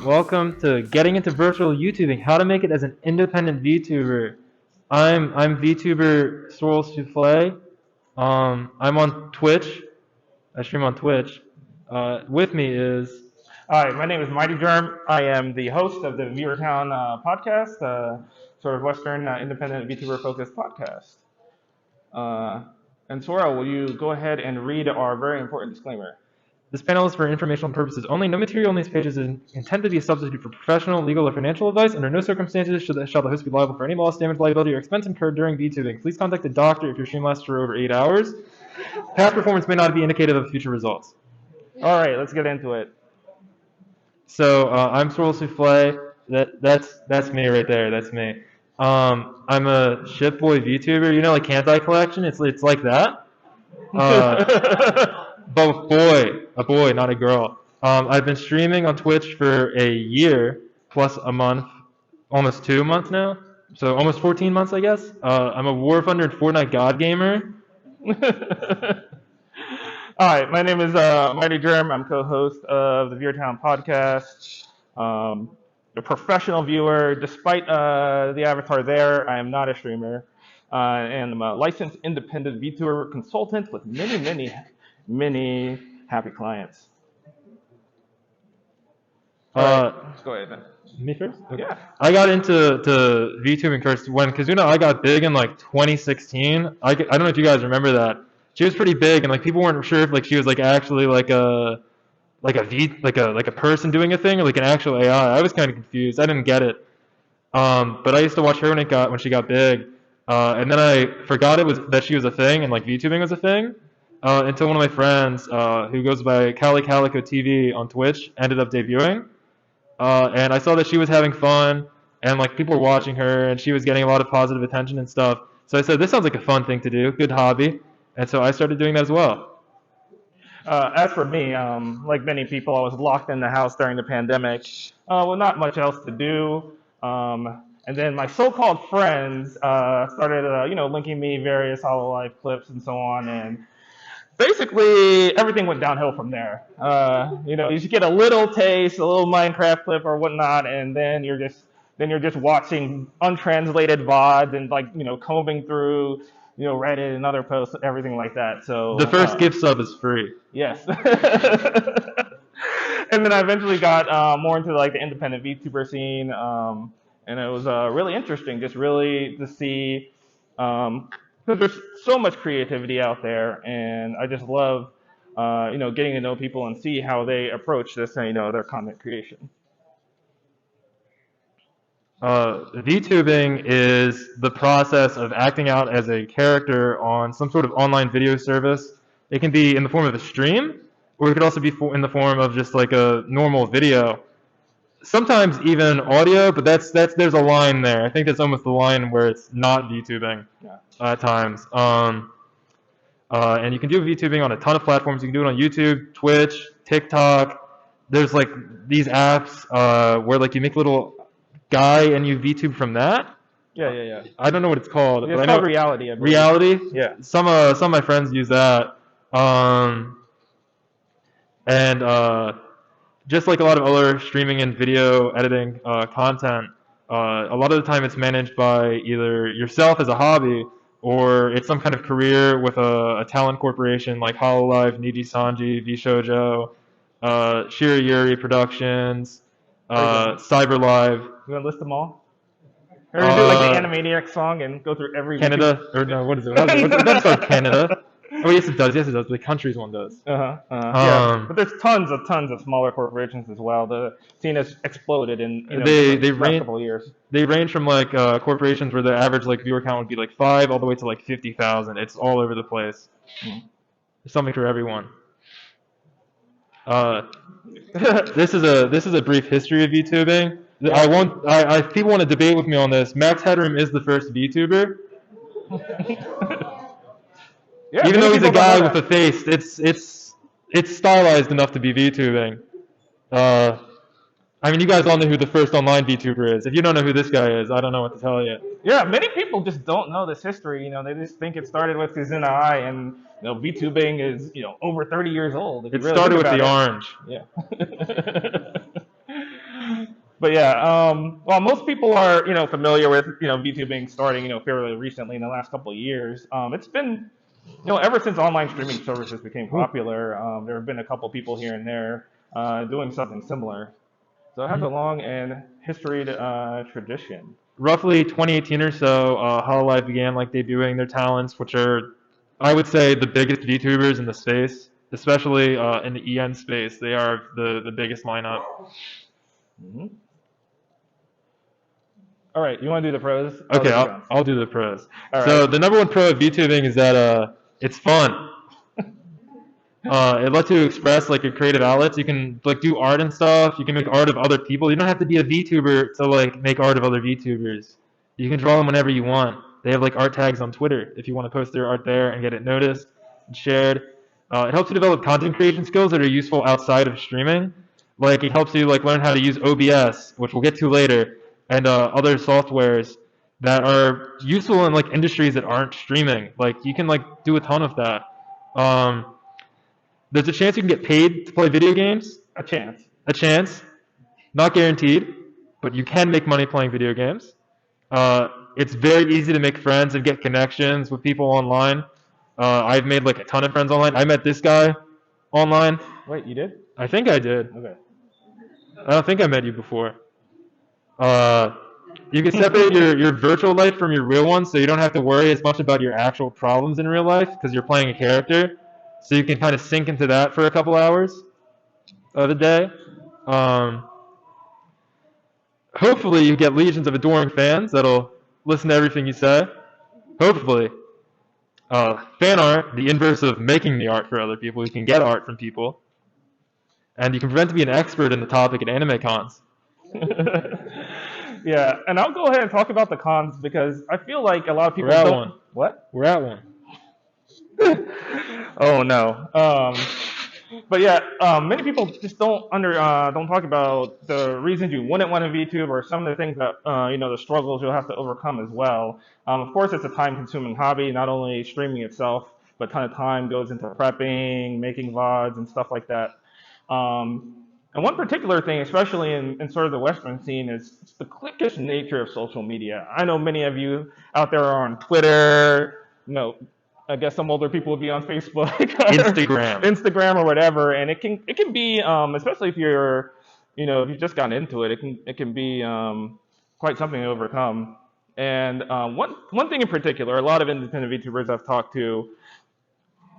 Welcome to Getting into Virtual YouTubing, how to make it as an independent VTuber. I'm VTuber Sorrel Souffle. I'm on Twitch. I stream on Twitch. With me is... Hi, my name is Mightygerm. I am the host of the ViewerTown podcast, sort of Western independent VTuber focused podcast. And Sorrel, will you go ahead and read our very important disclaimer? This panel is for informational purposes only. No material on these pages is intended to be a substitute for professional, legal, or financial advice. Under no circumstances shall the host be liable for any loss, damage, liability, or expense incurred during VTubing. Please contact a doctor if your stream lasts for over 8 hours. Past performance may not be indicative of future results. All right, let's get into it. So I'm Sorrel Souffle. That's me right there. That's me. I'm a shitboy VTuber. You know, like Kantai Collection. It's like that. But a boy, not a girl. I've been streaming on Twitch for a year plus a month, almost 2 months now. So almost 14 months, I guess. I'm a War Thunder and Fortnite God gamer. All right, my name is Mightygerm. I'm co-host of the ViewerTown podcast. A professional viewer, despite the avatar there, I am not a streamer. And I'm a licensed independent VTuber consultant with many happy clients. Right, let's go ahead then. Me first? Okay. Yeah. I got into VTubing first because I got big in like 2016. I don't know if you guys remember that. She was pretty big, and like people weren't sure if like she was like actually like a person doing a thing or like an actual AI. I was kind of confused. I didn't get it. But I used to watch her when she got big, and then I forgot that she was a thing and like VTubing was a thing. Until one of my friends, who goes by Calico TV on Twitch, ended up debuting. And I saw that she was having fun, and like people were watching her, and she was getting a lot of positive attention and stuff. So I said, this sounds like a fun thing to do, good hobby. And so I started doing that as well. As for me, like many people, I was locked in the house during the pandemic, with not much else to do. And then my so-called friends started, linking me various Hololive clips and so on, and basically everything went downhill from there. You should get a little taste, a little Minecraft clip or whatnot, and then you're just watching untranslated VODs and like combing through Reddit and other posts, everything like that. So the first gift sub is free. Yes. And then I eventually got more into like the independent VTuber scene, and it was really interesting, just really to see. Because there's so much creativity out there, and I just love, getting to know people and see how they approach this, their content creation. VTubing is the process of acting out as a character on some sort of online video service. It can be in the form of a stream, or it could also be in the form of just like a normal video. Sometimes even audio, but there's a line there. I think that's almost the line where it's not VTubing at times. And you can do VTubing on a ton of platforms. You can do it on YouTube, Twitch, TikTok. There's like these apps where like you make a little guy and you VTube from that. Yeah. I don't know what it's called. It's called Reality. I believe. Reality? Yeah. Some of my friends use that. Just like a lot of other streaming and video editing content, a lot of the time it's managed by either yourself as a hobby or it's some kind of career with a talent corporation like Hololive, Niji Sanji, VShojo, Shirayuri Productions, CyberLive. You want to list them all? Or you do like the Animaniac song and go through every Canada, or no, what is it? That's not Canada. Oh, yes, it does. The countries one does. Yeah, but there's tons of smaller corporations as well. The scene has exploded in the last couple of years. They range from like corporations where the average like viewer count would be like 5 all the way to like 50,000. It's all over the place. There's something for everyone. This is a brief history of VTubing. People want to debate with me on this. Max Headroom is the first VTuber. Yeah, even though he's a guy with a face, it's stylized enough to be VTubing. I mean, you guys all know who the first online VTuber is. If you don't know who this guy is, I don't know what to tell you. Yeah, many people just don't know this history. They just think it started with Kazuna Eye, and VTubing is over 30 years old. If you It really started think with about the it. orange. Yeah. But yeah, well, most people are familiar with VTubing starting fairly recently in the last couple of years. It's been ever since online streaming services became popular. There have been a couple people here and there doing something similar. So it has a long and historied tradition. Roughly 2018 or so, Hololive began like debuting their talents, which are, I would say, the biggest VTubers in the space, especially in the EN space. They are the biggest lineup. Mm-hmm. All right, you want to do the pros? Okay, I'll do the pros. All So right. the number one pro of VTubing is that it's fun. It lets you express like your creative outlets. You can like do art and stuff. You can make art of other people. You don't have to be a VTuber to like make art of other VTubers. You can draw them whenever you want. They have like art tags on Twitter if you want to post their art there and get it noticed and shared. It helps you develop content creation skills that are useful outside of streaming. Like it helps you like learn how to use OBS, which we'll get to later, and other softwares that are useful in like industries that aren't streaming. Like you can like do a ton of that. There's a chance you can get paid to play video games. A chance. A chance. Not guaranteed, but you can make money playing video games. It's very easy to make friends and get connections with people online. I've made like a ton of friends online. I met this guy online. Wait, you did? I think I did. Okay. I don't think I met you before. You can separate your virtual life from your real one, so you don't have to worry as much about your actual problems in real life because you're playing a character. So you can kind of sink into that for a couple hours of the day. Hopefully you get legions of adoring fans that'll listen to everything you say. Hopefully. Fan art, the inverse of making the art for other people. You can get art from people. And you can pretend to be an expert in the topic at anime cons. Yeah, and I'll go ahead and talk about the cons because I feel like a lot of people We're at don't. one. What? We're at one. Oh no. But yeah, many people just don't talk about the reasons you wouldn't want to VTube or some of the things that the struggles you'll have to overcome as well. Of course, it's a time-consuming hobby. Not only streaming itself, but a ton of time goes into prepping, making VODs, and stuff like that. And one particular thing, especially in sort of the Western scene, is the cliquish nature of social media. I know many of you out there are on Twitter. I guess some older people would be on Facebook, Instagram or whatever, and it can be, especially if you're, if you've just gotten into it, it can be quite something to overcome. And one thing in particular, a lot of independent VTubers I've talked to,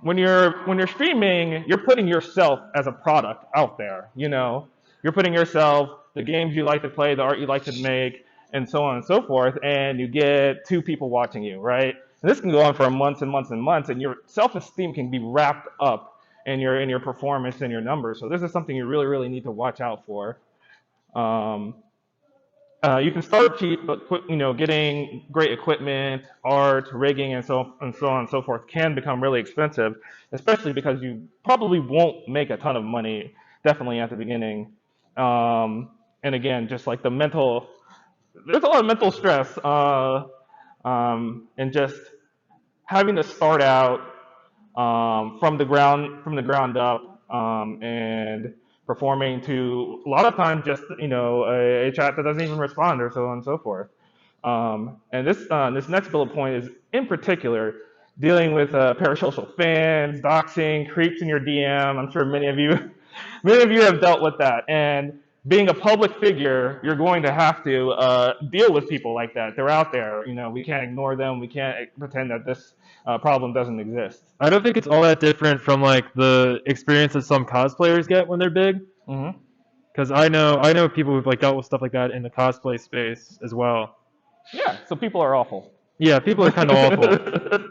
when you're streaming, you're putting yourself as a product out there. You're putting yourself, the games you like to play, the art you like to make, and so on and so forth, and you get 2 people watching you, right? And this can go on for months and months and months, and your self-esteem can be wrapped up in your performance and your numbers. So this is something you really, really need to watch out for. You can start cheap, but getting great equipment, art, rigging, and so on and so forth can become really expensive, especially because you probably won't make a ton of money, definitely at the beginning. And again, just like there's a lot of mental stress, and just having to start out from the ground up, and performing to a lot of times just a chat that doesn't even respond or so on and so forth. And this next bullet point is in particular dealing with parasocial fans, doxing, creeps in your DM. I'm sure many of you have dealt with that. And being a public figure, you're going to have to deal with people like that. They're out there. We can't ignore them. We can't pretend that this problem doesn't exist. I don't think it's all that different from like the experiences some cosplayers get when they're big. Because I know people who've like dealt with stuff like that in the cosplay space as well. Yeah, so people are awful. Yeah, people are kind of awful.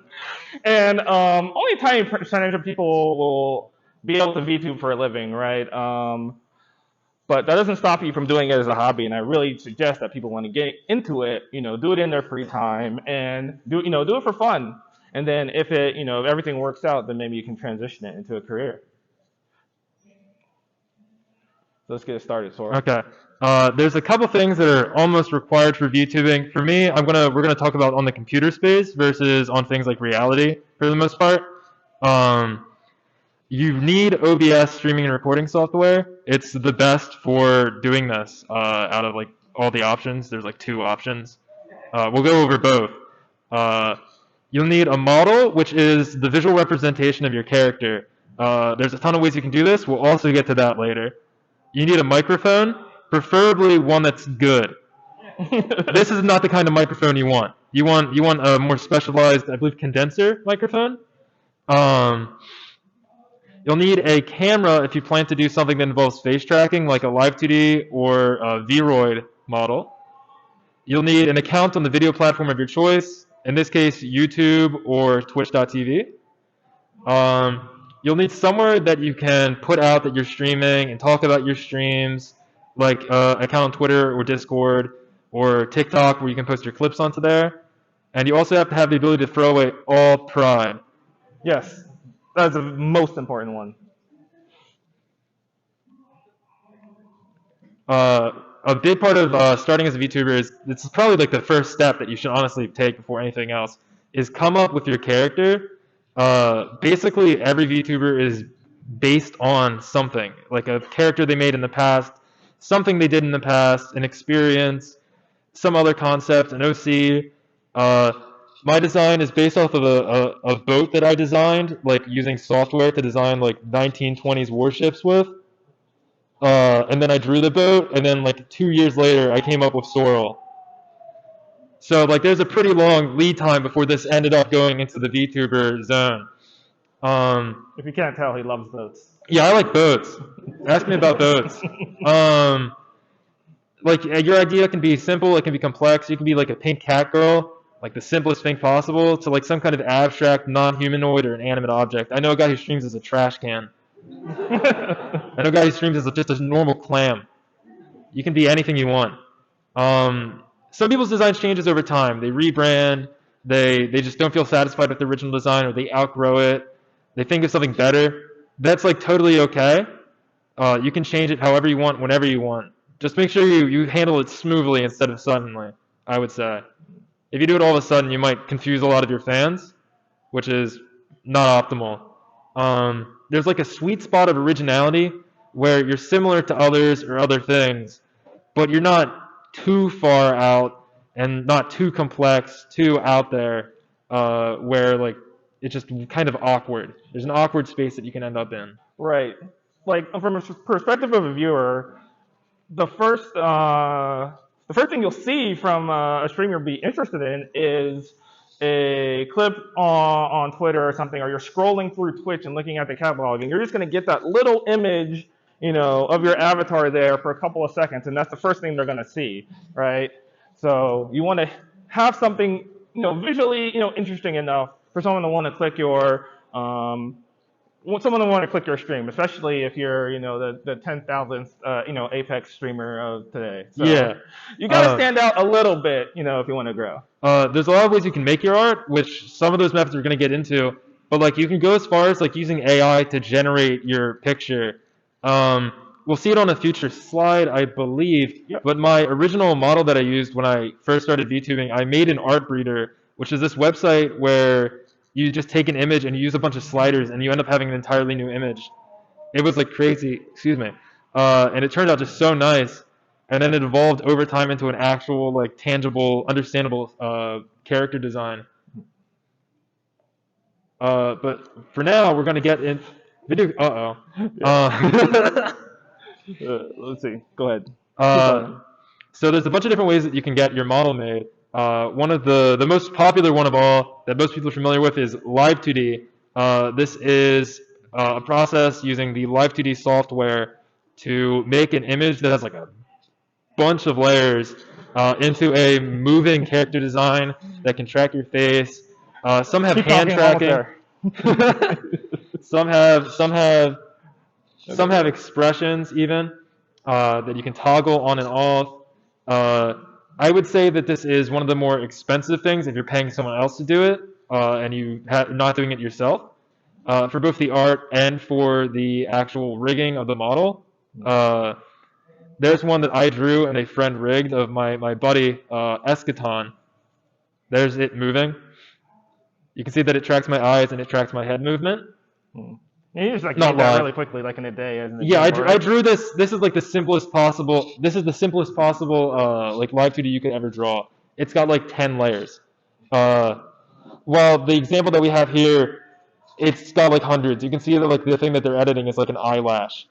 And only a tiny percentage of people will be able to VTube for a living, right? But that doesn't stop you from doing it as a hobby, and I really suggest that people want to get into it, do it in their free time, and do it for fun. And then if everything works out, then maybe you can transition it into a career. let's get it started, Sorrel. Okay. There's a couple things that are almost required for VTubing. For me, we're gonna talk about on the computer space versus on things like reality for the most part. You need OBS streaming and recording software. It's the best for doing this. Out of like all the options, there's like 2 options. We'll go over both. You'll need a model, which is the visual representation of your character. There's a ton of ways you can do this. We'll also get to that later. You need a microphone, preferably one that's good. This is not the kind of microphone you want. You want a more specialized, I believe, condenser microphone. You'll need a camera if you plan to do something that involves face tracking, like a Live 2D or a Vroid model. You'll need an account on the video platform of your choice, in this case, YouTube or Twitch.tv. You'll need somewhere that you can put out that you're streaming and talk about your streams, like an account on Twitter or Discord or TikTok where you can post your clips onto there. And you also have to have the ability to throw away all pride. Yes, that's the most important one. A big part of starting as a VTuber is, it's probably like the first step that you should honestly take before anything else, is come up with your character. Basically, every VTuber is based on something, like a character they made in the past, something they did in the past, an experience, some other concept, an OC. My design is based off of a boat that I designed, like using software to design like 1920s warships with. And then I drew the boat, and then like 2 years later, I came up with Sorrel. So like there's a pretty long lead time before this ended up going into the VTuber zone. If you can't tell, he loves boats. Yeah, I like boats. Ask me about boats. Like your idea can be simple, it can be complex. You can be like a pink cat girl, like the simplest thing possible, to like some kind of abstract, non-humanoid or inanimate object. I know a guy who streams as a trash can. I know a guy who streams as just a normal clam. You can be anything you want. Some people's designs changes over time. They rebrand. They just don't feel satisfied with the original design, or they outgrow it. They think of something better. That's like totally okay. You can change it however you want, whenever you want. Just make sure you handle it smoothly instead of suddenly, I would say. If you do it all of a sudden, you might confuse a lot of your fans, which is not optimal. There's like a sweet spot of originality where you're similar to others or other things, but you're not too far out and not too complex, too out there, where like it's just kind of awkward. There's an awkward space that you can end up in. Right. Like from a perspective of a viewer, the first thing you'll see from a streamer be interested in is a clip on Twitter or something, or you're scrolling through Twitch and looking at the catalog, and you're just going to get that little image, of your avatar there for a couple of seconds, and that's the first thing they're going to see, right? So you want to have something, visually, interesting enough for someone to want to click your stream, especially if you're, the 10,000th, Apex streamer of today. So Yeah. you got to stand out a little bit, if you want to grow. There's a lot of ways you can make your art, which some of those methods we're going to get into. But like you can go as far as like using AI to generate your picture. We'll see it on a future slide, I believe. Yep. But my original model that I used when I first started VTubing, I made an art breeder, which is this website where you just take an image and you use a bunch of sliders and you end up having an entirely new image. It was like crazy, excuse me. And it turned out just so nice. And then it evolved over time into an actual, like, tangible, understandable character design. But for now, we're going to get in video. Let's see. Go ahead. So there's a bunch of different ways that you can get your model made. One of the most popular one of all that most people are familiar with is Live 2D. This is a process using the Live 2D software to make an image that has like a bunch of layers into a moving character design that can track your face. Some have hand tracking. Some have expressions even that you can toggle on and off. I would say that this is one of the more expensive things if you're paying someone else to do it and you're not doing it yourself, for both the art and for the actual rigging of the model. There's one that I drew and a friend rigged of my buddy Eschaton. There's it moving. You can see that it tracks my eyes and it tracks my head movement. And you just like Not made that live. really quickly, like in a day. As an Yeah, example, I right? drew this. This is like the simplest possible. This is the simplest possible like live 2D you could ever draw. It's got like 10 layers. Well, the example that we have here, it's got like hundreds. You can see that like the thing that they're editing is like an eyelash.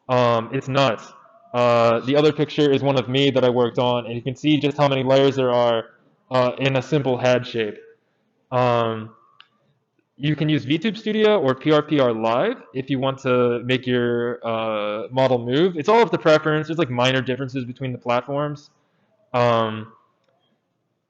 It's nuts. The other picture is one of me that I worked on, and you can see just how many layers there are in a simple head shape. You can use VTube Studio or PRPR Live if you want to make your model move. It's all up to preference. There's like minor differences between the platforms.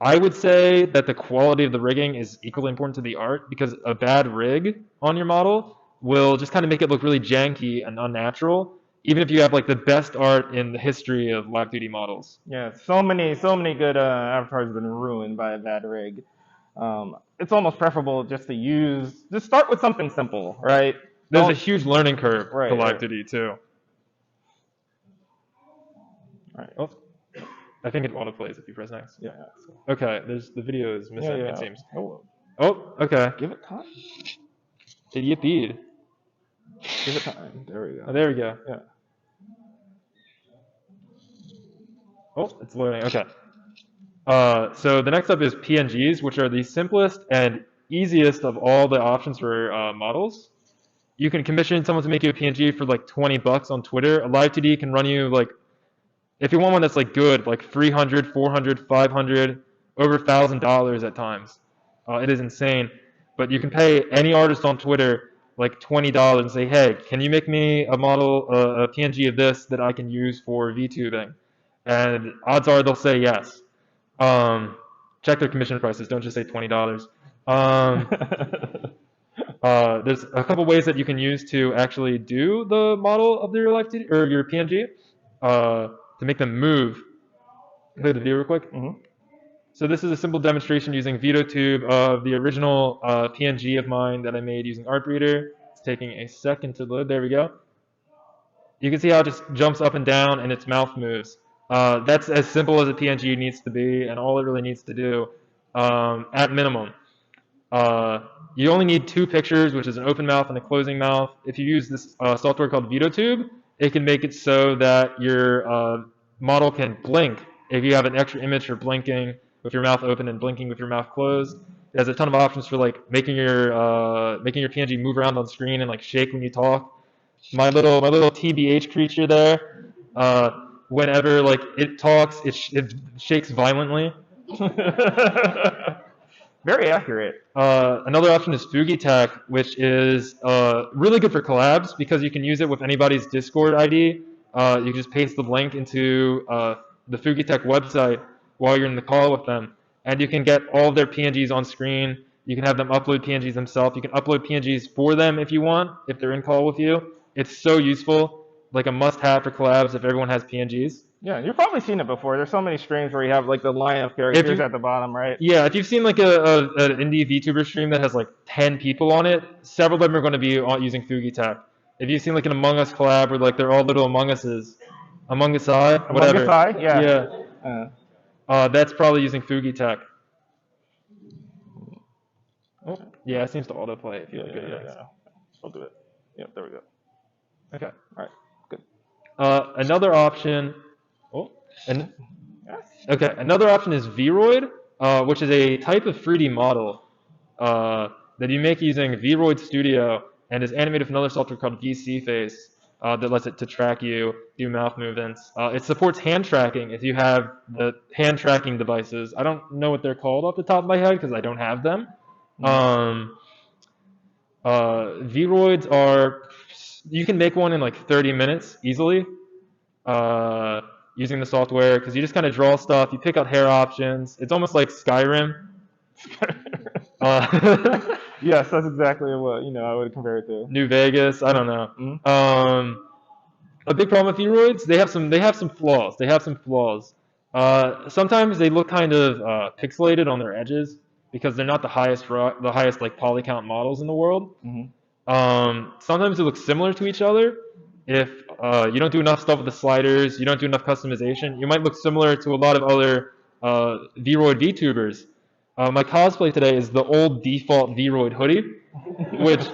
I would say that the quality of the rigging is equally important to the art, because a bad rig on your model will just kind of make it look really janky and unnatural, even if you have like the best art in the history of live 2D models. Yeah, so many good avatars have been ruined by a bad rig. It's almost preferable just start with something simple, right? There's a huge learning curve Right, for live right. 2D too. Right. Oh, I think it autoplays if you press next. Yeah. Okay, the video is missing, Yeah. it seems. Oh, Oh, okay. give it time. Idiot bead. Give it time. There we go. Oh, there we go. Yeah. Oh, it's loading. Okay. So the next up is PNGs, which are the simplest and easiest of all the options for models. You can commission someone to make you a PNG for like $20 on Twitter. A live 2D can run you like, if you want one that's like good, like $300, $400, $500, over $1,000 at times. It is insane. But you can pay any artist on Twitter like $20 and say, hey, can you make me a model, a PNG of this that I can use for VTubing? And odds are they'll say yes. Check their commission prices. Don't just say $20. There's a couple ways that you can use to actually do the model of your live 2D, or your PNG, to make them move. Play the view real quick. Mm-hmm. So this is a simple demonstration using ViewerTown of the original PNG of mine that I made using ArtBreeder. It's taking a second to load. There we go. You can see how it just jumps up and down and its mouth moves. That's as simple as a PNG needs to be, and all it really needs to do, at minimum. You only need 2 pictures, which is an open mouth and a closing mouth. If you use this software called ViewerTown, it can make it so that your model can blink if you have an extra image for blinking with your mouth open and blinking with your mouth closed. It has a ton of options for like making your PNG move around on screen and like shake when you talk. My little TBH creature there, whenever like it talks, it shakes violently. Very accurate. Another option is Fugitech, which is really good for collabs because you can use it with anybody's Discord ID. You can just paste the link into the Fugitech website while you're in the call with them, and you can get all of their PNGs on screen. You can have them upload PNGs themselves. You can upload PNGs for them if you want, if they're in call with you. It's so useful, like a must-have for collabs if everyone has PNGs. Yeah, you've probably seen it before. There's so many streams where you have like the line of characters at the bottom, right? Yeah, if you've seen like an indie VTuber stream that has like 10 people on it, several of them are going to be using Fugitech. If you've seen like an Among Us collab where like they're all little Among Us's, Among Us I, whatever. Among Us I, yeah. That's probably using Fugitech. Oh, yeah, it seems to autoplay if you look at it. Yeah. I'll do it. Yep, there we go. Okay. All right, good. Another option. Another option is Vroid, which is a type of 3D model that you make using Vroid Studio and is animated with another software called VCFace that lets it to track you, do mouth movements. It supports hand tracking if you have the hand tracking devices. I don't know what they're called off the top of my head because I don't have them. Vroids are, you can make one in like 30 minutes easily using the software because you just kind of draw stuff, you pick out hair options. It's almost like Skyrim. Yes, that's exactly what I would compare it to. New Vegas, I don't know. Mm-hmm. A big problem with Vroids, they have some flaws. Sometimes they look kind of pixelated on their edges because they're not the highest like poly count models in the world. Mm-hmm. Sometimes they look similar to each other if You don't do enough stuff with the sliders. You don't do enough customization. You might look similar to a lot of other Vroid VTubers. My cosplay today is the old default Vroid hoodie, which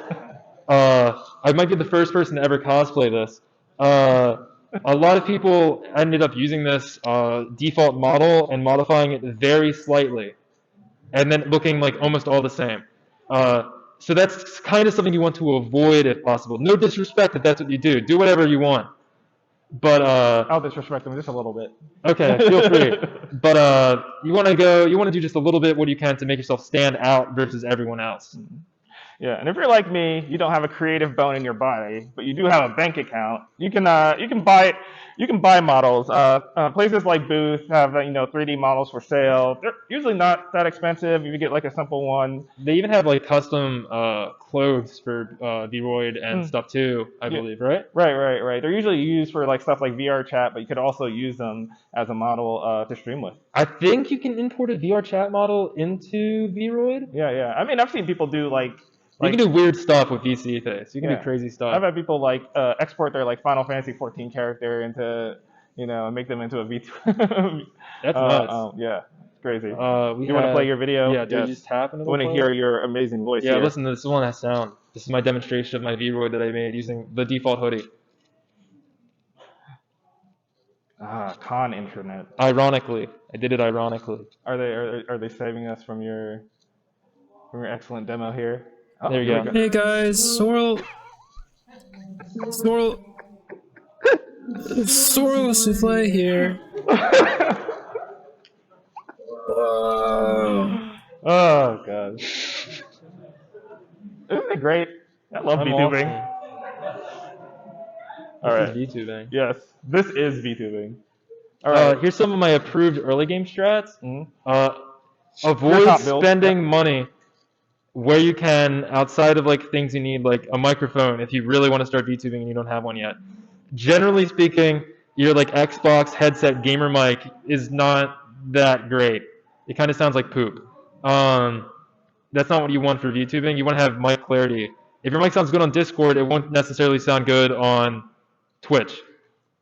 I might be the first person to ever cosplay this. A lot of people ended up using this default model and modifying it very slightly, and then looking like almost all the same. So that's kind of something you want to avoid if possible. No disrespect if that's what you do. Do whatever you want. But I'll disrespect them just a little bit. okay, feel free. But you want to do just a little bit what you can to make yourself stand out versus everyone else. Yeah, and if you're like me, you don't have a creative bone in your body, but you do have a bank account. You can buy models. Places like Booth have 3D models for sale. They're usually not that expensive if you get like a simple one. They even have like custom clothes for Vroid and stuff too, I believe, right? Right. They're usually used for like stuff like VR chat, but you could also use them as a model to stream with. I think you can import a VR chat model into Vroid. Yeah. I mean, I've seen people do like. You can do weird stuff with VC face. You can do crazy stuff. I've had people like export their like Final Fantasy 14 character into, and make them into a VTuber. That's nuts. Yeah, it's crazy. You want to play your video? Yeah, do you just tap into I want to hear your amazing voice. Yeah, listen, this is one that sound. This is my demonstration of my Vroid that I made using the default hoodie. Con internet. Ironically, I did it ironically. Are they saving us from your excellent demo here? Oh, there you go. Hey guys, Sorrel Souffle here. Oh god. Isn't it great? I love VTubing. Alright. This is VTubing. Yes, this is VTubing. Alright. Here's some of my approved early game strats. Mm-hmm. Avoid spending money where you can outside of like things you need, like a microphone if you really want to start VTubing and you don't have one yet. Generally speaking, your like Xbox headset gamer mic is not that great. It kind of sounds like poop. That's not what you want for VTubing. You want to have mic clarity. If your mic sounds good on Discord, it won't necessarily sound good on Twitch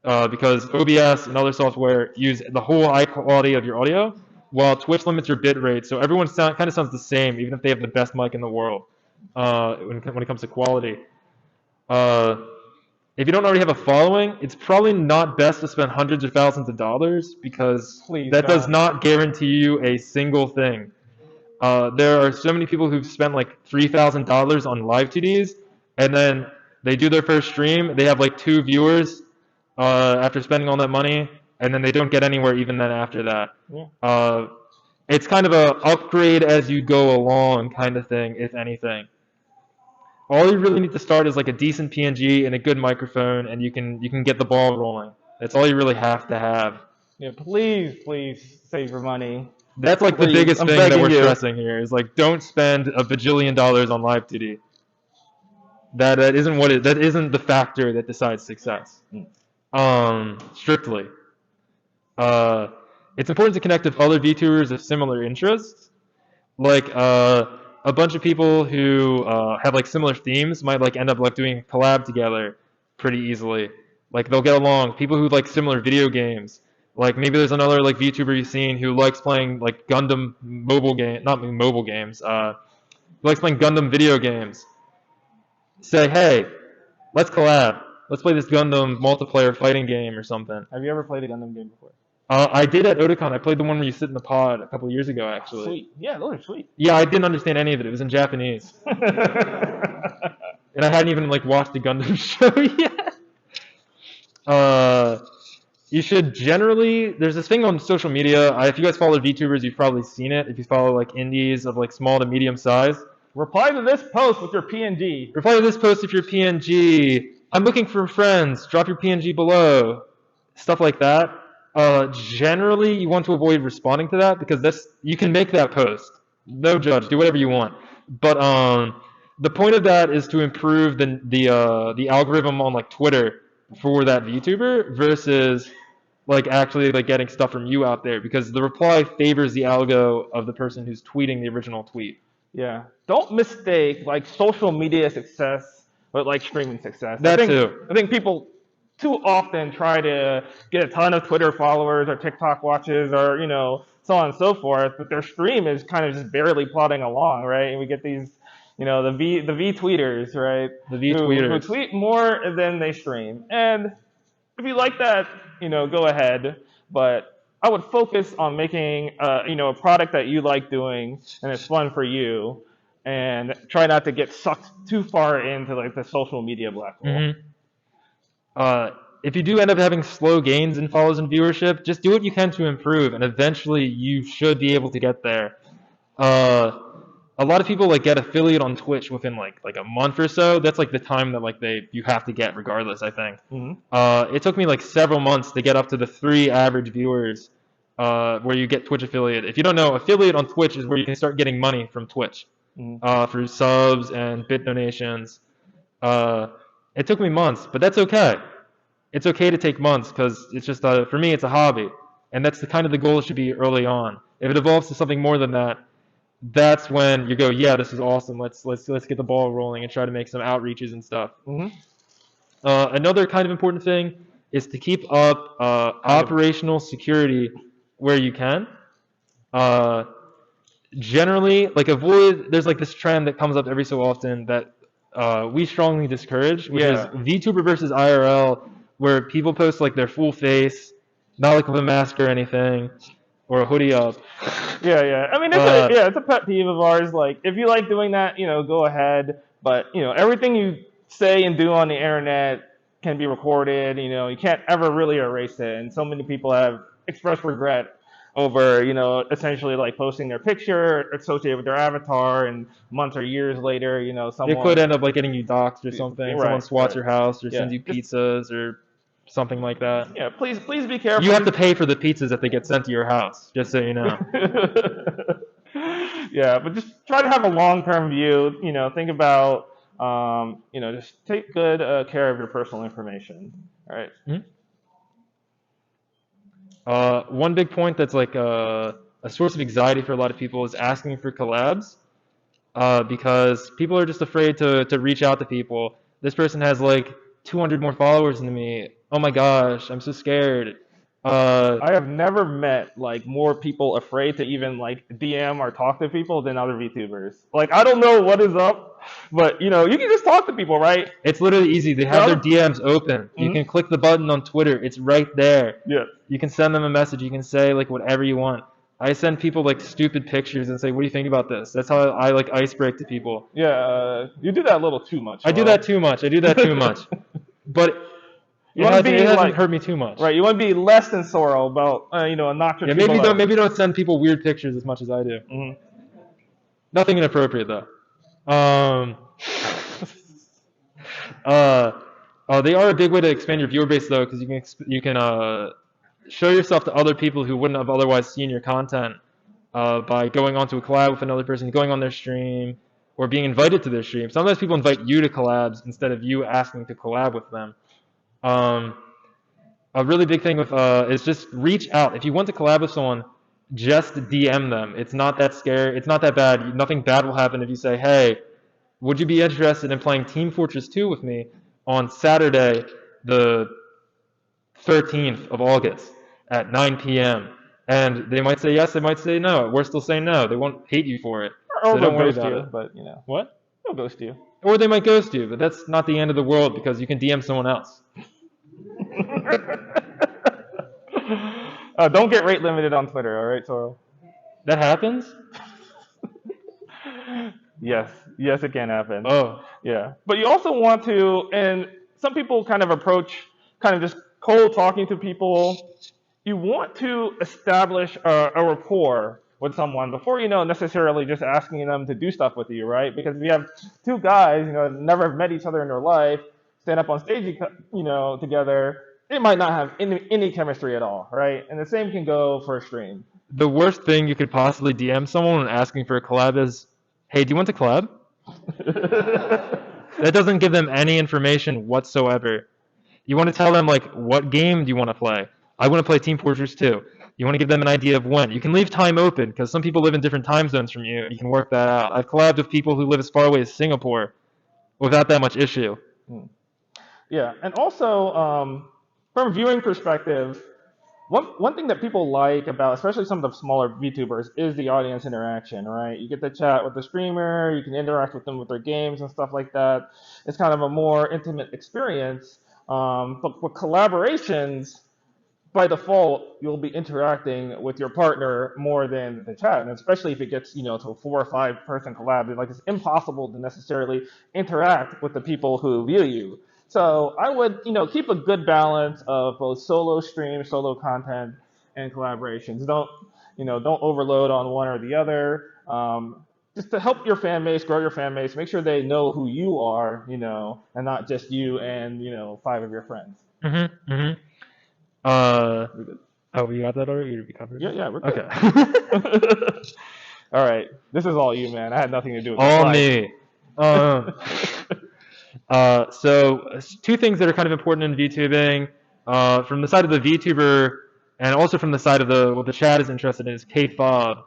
because OBS and other software use the whole high quality of your audio, while Twitch limits your bit rate, so everyone kind of sounds the same, even if they have the best mic in the world when it comes to quality. If you don't already have a following, it's probably not best to spend hundreds or thousands of dollars because that does not guarantee you a single thing. There are so many people who've spent like $3,000 on live TDs, and then they do their first stream, they have like 2 viewers after spending all that money, and then they don't get anywhere even then after that. Yeah. It's kind of a upgrade as you go along kind of thing, if anything. All you really need to start is like a decent PNG and a good microphone, and you can get the ball rolling. That's all you really have to have. Yeah, please save your money. That's like the biggest thing that we're stressing here is like don't spend a bajillion dollars on live TD. That isn't the factor that decides success. Strictly. It's important to connect with other VTubers of similar interests. Like a bunch of people who have like similar themes might like end up like doing a collab together pretty easily. Like they'll get along. People who like similar video games. Like maybe there's another like VTuber you've seen who likes playing like Gundam mobile game, not mobile games. Who likes playing Gundam video games. Say, hey, let's collab. Let's play this Gundam multiplayer fighting game or something. Have you ever played a Gundam game before? I did at Otakon. I played the one where you sit in the pod a couple of years ago, actually. Sweet. Yeah, those are sweet. Yeah, I didn't understand any of it. It was in Japanese. And I hadn't even like watched the Gundam show yet. You should generally, there's this thing on social media. If you guys follow VTubers, you've probably seen it. If you follow like indies of like small to medium size. Reply to this post with your PNG. Reply to this post with your PNG. I'm looking for friends. Drop your PNG below. Stuff like that. Generally, you want to avoid responding to that because you can make that post. No judge. Do whatever you want. But the point of that is to improve the algorithm on like Twitter for that VTuber versus like actually like getting stuff from you out there because the reply favors the algo of the person who's tweeting the original tweet. Yeah. Don't mistake like social media success with like streaming success. That too. I think people too often try to get a ton of Twitter followers or TikTok watches or, so on and so forth, but their stream is kind of just barely plodding along, right? And we get these, the V tweeters, right? The VTubers. Who tweet more than they stream. And if you like that, go ahead. But I would focus on making, a product that you like doing and it's fun for you, and try not to get sucked too far into like the social media black hole. Mm-hmm. If you do end up having slow gains in follows and viewership, just do what you can to improve, and eventually you should be able to get there. A lot of people like get affiliate on Twitch within like a month or so. That's like the time that you have to get regardless, I think. Mm-hmm. It took me like several months to get up to the 3 average viewers where you get Twitch affiliate. If you don't know, affiliate on Twitch is where you can start getting money from Twitch through subs and bit donations. It took me months, but that's okay. It's okay to take months because it's just for me it's a hobby, and that's the kind of the goal should be early on. If it evolves to something more than that, that's when you go, yeah, this is awesome. Let's get the ball rolling and try to make some outreaches and stuff. Mm-hmm. Another kind of important thing is to keep up operational security where you can. Generally, there's like this trend that comes up every so often that we strongly discourage, which is VTuber versus IRL, where people post like their full face, not like with a mask or anything, or a hoodie up. Yeah. I mean, it's a pet peeve of ours. Like, if you like doing that, go ahead. But everything you say and do on the internet can be recorded. You can't ever really erase it. And so many people have expressed regret over, essentially like posting their picture associated with their avatar, and months or years later, someone... It could end up like getting you doxxed or something. Right, Someone swats your house or Yeah. sends you pizzas or something like that. Yeah, please be careful. You have to pay for the pizzas that they get sent to your house, just so you know. Yeah, but just try to have a long-term view. Think about, just take good care of your personal information. All right. Mm-hmm. One big point that's like a source of anxiety for a lot of people is asking for collabs, because people are just afraid to reach out to people. This person has like 200 more followers than me. Oh my gosh, I'm so scared. I have never met like more people afraid to even like DM or talk to people than other VTubers. Like, I don't know what is up, but you can just talk to people, right? It's literally easy. They have their DMs open. Mm-hmm. You can click the button on Twitter. It's right there. Yeah. You can send them a message. You can say like whatever you want. I send people like stupid pictures and say, "What do you think about this?" That's how I like ice break to people. Yeah, you do that a little too much. I do that too much. But it hasn't hurt me too much. Right, you want to be less than Sorrel about a notch or two below. Maybe don't send people weird pictures as much as I do. Mm-hmm. Nothing inappropriate though. They are a big way to expand your viewer base though, because you can show yourself to other people who wouldn't have otherwise seen your content by going onto a collab with another person, going on their stream, or being invited to their stream. Sometimes people invite you to collabs instead of you asking to collab with them. A really big thing with is just reach out. If you want to collab with someone, just DM them. It's not that scary. It's not that bad. Nothing bad will happen if you say, "Hey, would you be interested in playing Team Fortress 2 with me on Saturday, the 13th of August at 9 p.m.? And they might say yes, they might say no. We're still saying no. They won't hate you for it. Or so don't worry ghost about you, it. But What? they'll ghost you. Or they might ghost you, but that's not the end of the world because you can DM someone else. Don't get rate limited on Twitter, all right, Sorrel? That happens? Yes, it can happen. Oh. Yeah, but you also want to, and some people kind of approach kind of just cold talking to people. You want to establish a rapport with someone before, necessarily just asking them to do stuff with you, right? Because if you have two guys, never have met each other in their life, stand up on stage, together, it might not have any chemistry at all, right? And the same can go for a stream. The worst thing you could possibly DM someone when asking for a collab is, "Hey, do you want to collab?" That doesn't give them any information whatsoever. You want to tell them, like, what game do you want to play? I want to play Team Fortress 2. You want to give them an idea of when. You can leave time open, because some people live in different time zones from you. You can work that out. I've collabed with people who live as far away as Singapore without that much issue. Yeah, and also from a viewing perspective, one thing that people like about, especially some of the smaller VTubers, is the audience interaction, right? You get to chat with the streamer, you can interact with them with their games and stuff like that. It's kind of a more intimate experience. But with collaborations, by default, you'll be interacting with your partner more than the chat, and especially if it gets, to a 4 or 5 person collab, like it's impossible to necessarily interact with the people who view you. So I would, keep a good balance of both solo streams, solo content, and collaborations. Don't overload on one or the other. Just to help your fan base, grow your fan base, make sure they know who you are, and not just you and 5 of your friends. Mm-hmm. Mm-hmm. Oh, we got that already? We covered it? Yeah, we're good. Okay. All right, this is all you, man. I had nothing to do with All this. me. So 2 things that are kind of important in VTubing, from the side of the VTuber and also from the side of what the chat is interested in, is Kayfabe,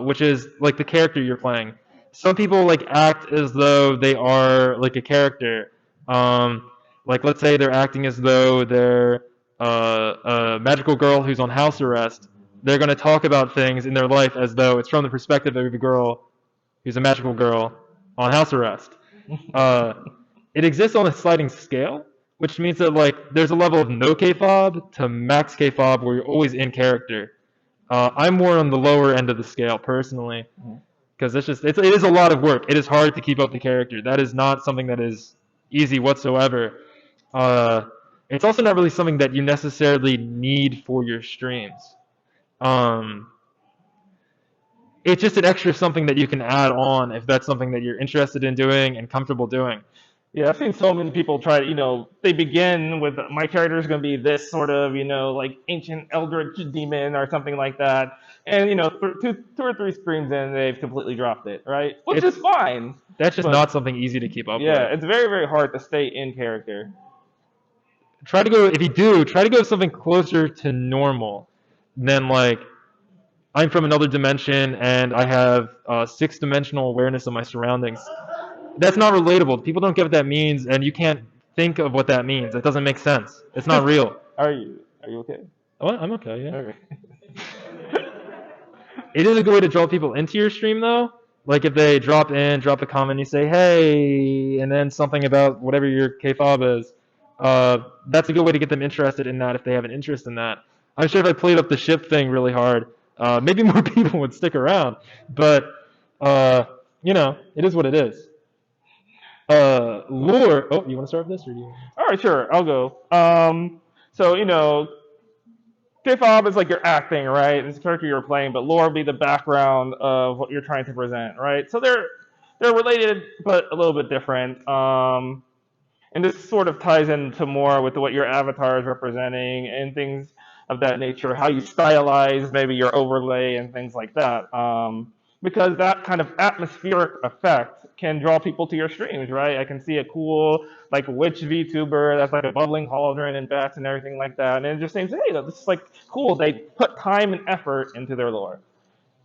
which is like the character you're playing. Some people like act as though they are like a character. Like let's say they're acting as though they're a magical girl who's on house arrest. They're going to talk about things in their life as though it's from the perspective of a girl who's a magical girl on house arrest. It exists on a sliding scale, which means that like there's a level of no Kayfabe to max Kayfabe where you're always in character. I'm more on the lower end of the scale personally, because it is a lot of work. It is hard to keep up the character. That is not something that is easy whatsoever. It's also not really something that you necessarily need for your streams. It's just an extra something that you can add on if that's something that you're interested in doing and comfortable doing. Yeah, I've seen so many people try to, they begin with, my character is going to be this sort of, like ancient eldritch demon or something like that. And, 2 or 3 streams in, they've completely dropped it, right? Which is fine. That's just not something easy to keep up with. Yeah, it's very, very hard to stay in character. If you do, try to go something closer to normal than like, I'm from another dimension and I have 6-dimensional awareness of my surroundings. That's not relatable. People don't get what that means, and you can't think of what that means. It doesn't make sense. It's not real. Are you okay? Oh, I'm okay, yeah. Okay. It is a good way to draw people into your stream, though. Like if they drop a comment, you say, hey, and then something about whatever your Kayfabe is. That's a good way to get them interested in that if they have an interest in that. I'm sure if I played up the ship thing really hard, maybe more people would stick around. But, it is what it is. Lore. Oh, you want to start with this, or do you? All right, sure. I'll go. So Kayfabe is like you're acting, right? It's a character you're playing, but lore will be the background of what you're trying to present, right? So they're related, but a little bit different. And this sort of ties into more with what your avatar is representing and things of that nature, how you stylize maybe your overlay and things like that. Because that kind of atmospheric effect can draw people to your streams, right? I can see a cool, like, witch VTuber that's like a bubbling cauldron and bats and everything like that. And it just seems, hey, this is like cool. They put time and effort into their lore.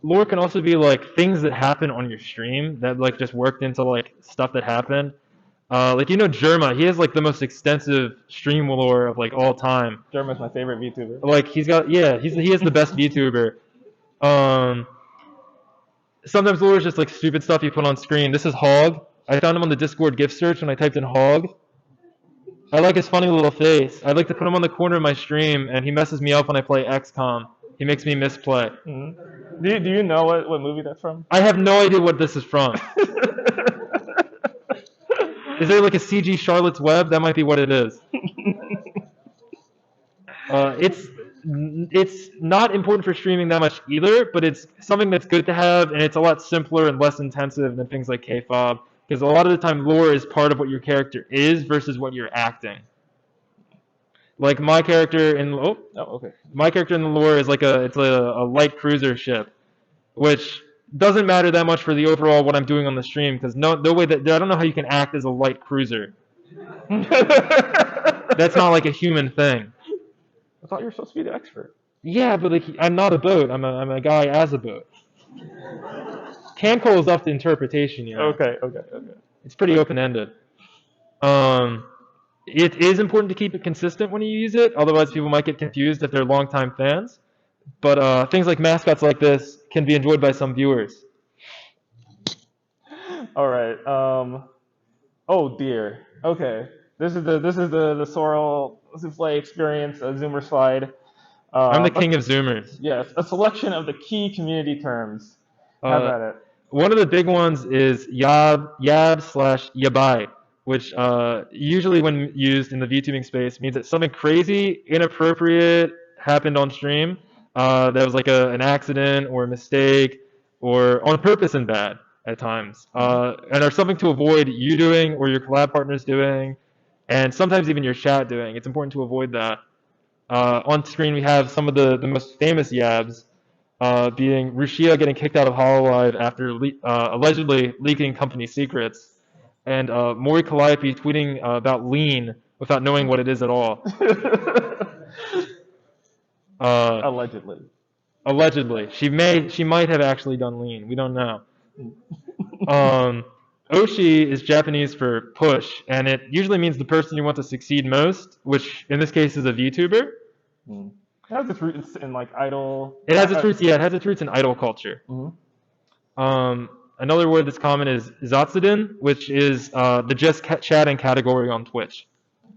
Lore can also be like things that happen on your stream that like just worked into like stuff that happened. Germ, he has like the most extensive stream lore of like all time. Germ is my favorite VTuber. Like he is the best VTuber. Sometimes lore is just like stupid stuff you put on screen. This is Hog. I found him on the Discord gift search when I typed in Hog. I like his funny little face. I like to put him on the corner of my stream, and he messes me up when I play XCOM. He makes me misplay. Mm-hmm. Do you know what movie that's from? I have no idea what this is from. Is there like a CG Charlotte's Web? That might be what it is. It's not important for streaming that much either, but it's something that's good to have, and it's a lot simpler and less intensive than things like Kayfabe, because a lot of the time lore is part of what your character is versus what you're acting. Like my character in my character in the lore is like a light cruiser ship, which doesn't matter that much for the overall what I'm doing on the stream, because no way that I don't know how you can act as a light cruiser. That's not like a human thing. I thought you were supposed to be the expert. Yeah, but like, I'm not a boat. I'm a guy as a boat. Camcol is up to interpretation, you know. Okay. It's pretty open-ended. it is important to keep it consistent when you use it. Otherwise, people might get confused if they're longtime fans. But things like mascots like this can be enjoyed by some viewers. All right. Oh dear. Okay. This is the Sorrel Souffle experience, a Zoomer slide. I'm the king of Zoomers. Yes, a selection of the key community terms. How about it? One of the big ones is yab/yabai, which usually when used in the VTubing space means that something crazy, inappropriate happened on stream. That was like an accident or a mistake or on purpose and bad at times. And are something to avoid you doing or your collab partners doing, and sometimes even your chat doing. It's important to avoid that. On screen we have some of the most famous yabs, being Rushia getting kicked out of Hololive after allegedly leaking company secrets, and Mori Calliope tweeting about lean without knowing what it is at all. Allegedly. Allegedly. She might have actually done lean. We don't know. Oshi is Japanese for push, and it usually means the person you want to succeed most, which in this case is a VTuber. It has its roots in like idol. It has its roots, yeah, it has its roots in idol culture. Another word that's common is Zatsuden, which is the just chatting category on Twitch.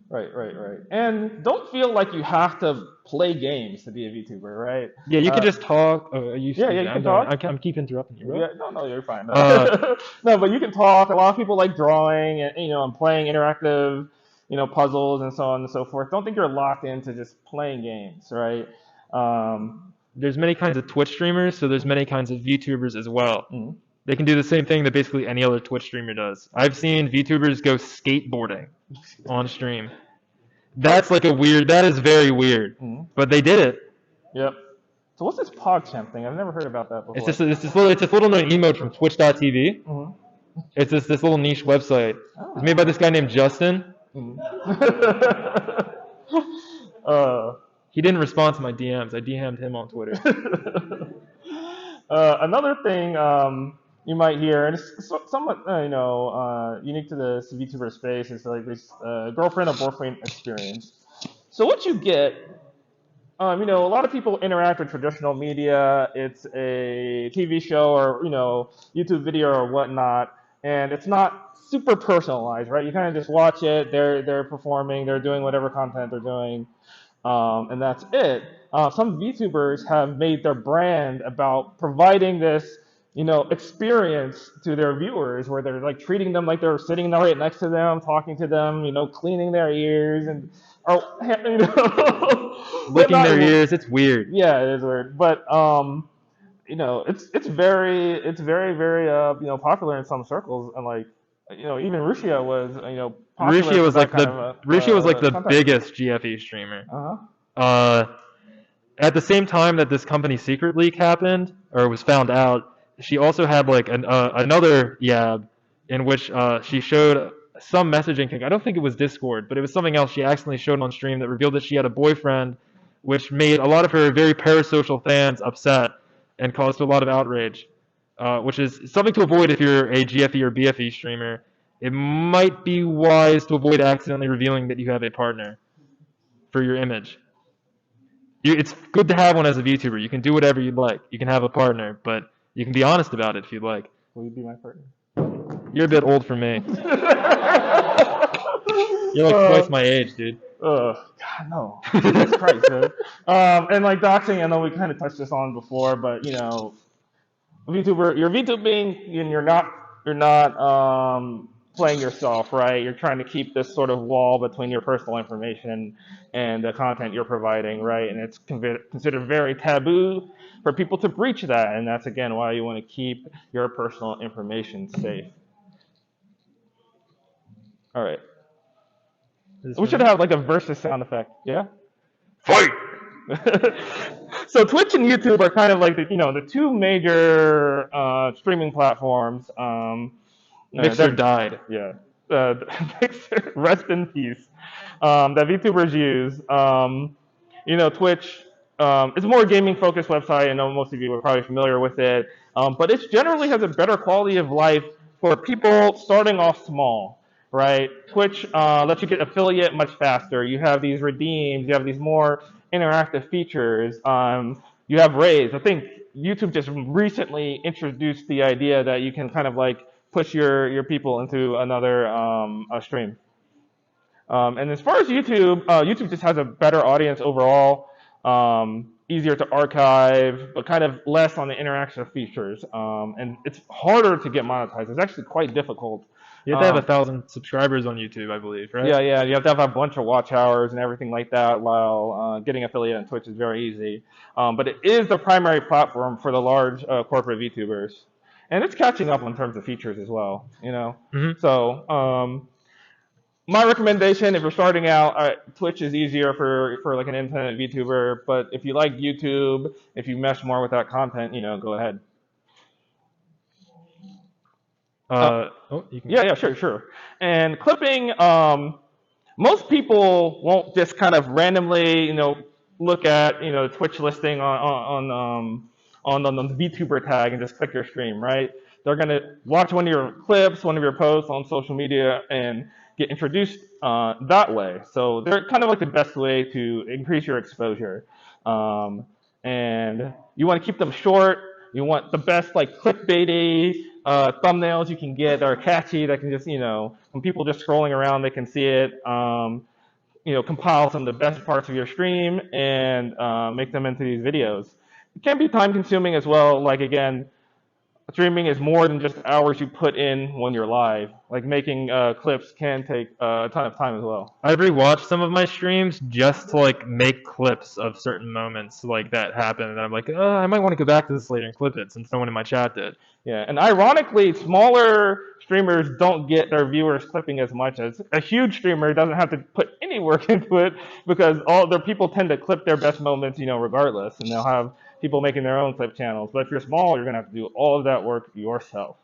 Right. And don't feel like you have to play games to be a VTuber, right? Yeah, you can just talk. You can talk. I'm keep interrupting you, bro. Yeah, no, you're fine. No, but you can talk. A lot of people like drawing and and playing interactive, puzzles and so on and so forth. Don't think you're locked into just playing games, right? There's many kinds of Twitch streamers, so there's many kinds of VTubers as well. They can do the same thing that basically any other Twitch streamer does. I've seen VTubers go skateboarding on stream. That's like that is very weird. But they did it. Yep. So what's this PogChamp thing? I've never heard about that before. It's this little known emote from Twitch.tv. It's this little niche website. It's made by this guy named Justin. He didn't respond to my DMs. I DM'd him on Twitter. Another thing you might hear, and it's somewhat unique to the VTuber space, is like this girlfriend or boyfriend experience. So what you get, a lot of people interact with traditional media. It's a TV show or YouTube video or whatnot, and it's not super personalized, right? You kind of just watch it. They're performing. They're doing whatever content they're doing. And that's it. Some VTubers have made their brand about providing this, experience to their viewers, where they're like treating them like they're sitting right next to them, talking to them, cleaning their ears and licking their ears. It's weird. Yeah, it is weird, but it's very very popular in some circles, and like even Rushia was Rushia was like the biggest GFE streamer. At the same time that this company secret leak happened or was found out, she also had like another yab in which she showed some messaging thing. I don't think it was Discord, but it was something else she accidentally showed on stream that revealed that she had a boyfriend, which made a lot of her very parasocial fans upset and caused a lot of outrage, which is something to avoid if you're a GFE or BFE streamer. It might be wise to avoid accidentally revealing that you have a partner for your image. It's good to have one as a VTuber. You can do whatever you'd like. You can have a partner, but you can be honest about it if you'd like. Will you be my partner? You're a bit old for me. You're like twice my age, dude. God, no. Jesus Christ, dude. And like doxing, I know we kind of touched this on before, but VTuber, you're VTubing and you're not playing yourself, right? You're trying to keep this sort of wall between your personal information and the content you're providing, right? And it's considered very taboo for people to breach that, and that's again why you want to keep your personal information safe. All right. We should have like a versus sound effect, yeah? Fight! So Twitch and YouTube are kind of like the two major streaming platforms. Mixer died. Yeah. Mixer, rest in peace. That VTubers use. Twitch is a more gaming-focused website. I know most of you are probably familiar with it. But it generally has a better quality of life for people starting off small. right? Twitch lets you get affiliate much faster. You have these redeems. You have these more interactive features. You have raids. I think YouTube just recently introduced the idea that you can kind of like push your people into another stream. And as far as YouTube, YouTube just has a better audience overall, easier to archive, but kind of less on the interaction features. And it's harder to get monetized. It's actually quite difficult. You have to have 1,000 subscribers on YouTube, I believe, right? Yeah. You have to have a bunch of watch hours and everything like that, while getting affiliate on Twitch is very easy. But it is the primary platform for the large corporate VTubers. And it's catching up in terms of features as well, you know? Mm-hmm. So, my recommendation, if you're starting out, Twitch is easier for like an independent VTuber, but if you like YouTube, if you mesh more with that content, you know, go ahead. You can... Yeah, sure. And clipping, most people won't just kind of randomly, you know, look at, you know, Twitch listing on the VTuber tag and just click your stream, right? They're gonna watch one of your clips, one of your posts on social media, and get introduced that way. So they're kind of like the best way to increase your exposure. And you want to keep them short. You want the best like clickbaity thumbnails you can get that are catchy, that can just, you know, when people just scrolling around, they can see it. You know, compile some of the best parts of your stream and make them into these videos. It can be time consuming as well. Like, again, streaming is more than just hours you put in when you're live. Like, making clips can take a ton of time as well. I've rewatched some of my streams just to like make clips of certain moments like that happen, and I'm like, I might want to go back to this later and clip it, since no one in my chat did. Yeah, and ironically, smaller streamers don't get their viewers clipping as much as a huge streamer doesn't have to put any work into it, because all their people tend to clip their best moments, you know, regardless, and they'll have people making their own clip channels. But if you're small, you're gonna have to do all of that work yourself.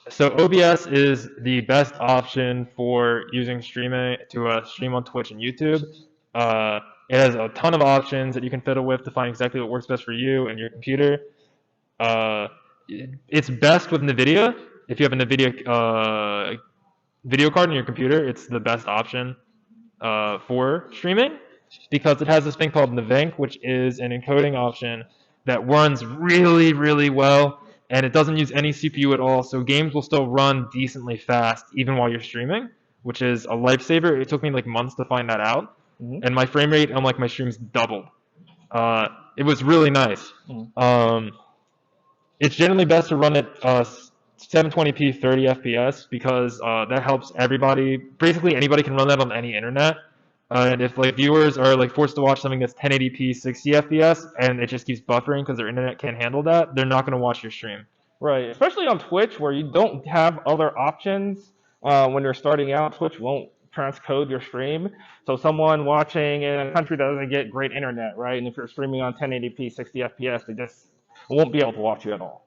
So OBS is the best option for using streaming to stream on Twitch and YouTube. It has a ton of options that you can fiddle with to find exactly what works best for you and your computer. It's best with NVIDIA. If you have a NVIDIA video card in your computer, it's the best option for streaming, because it has this thing called NVENC, which is an encoding option that runs really, really well, and it doesn't use any CPU at all, so games will still run decently fast even while you're streaming, which is a lifesaver. It took me like months to find that out, and my frame rate on like my streams doubled. It was really nice. It's generally best to run at 720p 30 FPS, because that helps everybody. Basically anybody can run that on any internet. And if like viewers are like forced to watch something that's 1080p 60 FPS and it just keeps buffering because their internet can't handle that, they're not going to watch your stream. Right, especially on Twitch, where you don't have other options. When you're starting out, Twitch won't transcode your stream. So someone watching in a country that doesn't get great internet, right? And if you're streaming on 1080p 60 FPS, they just won't be able to watch you at all.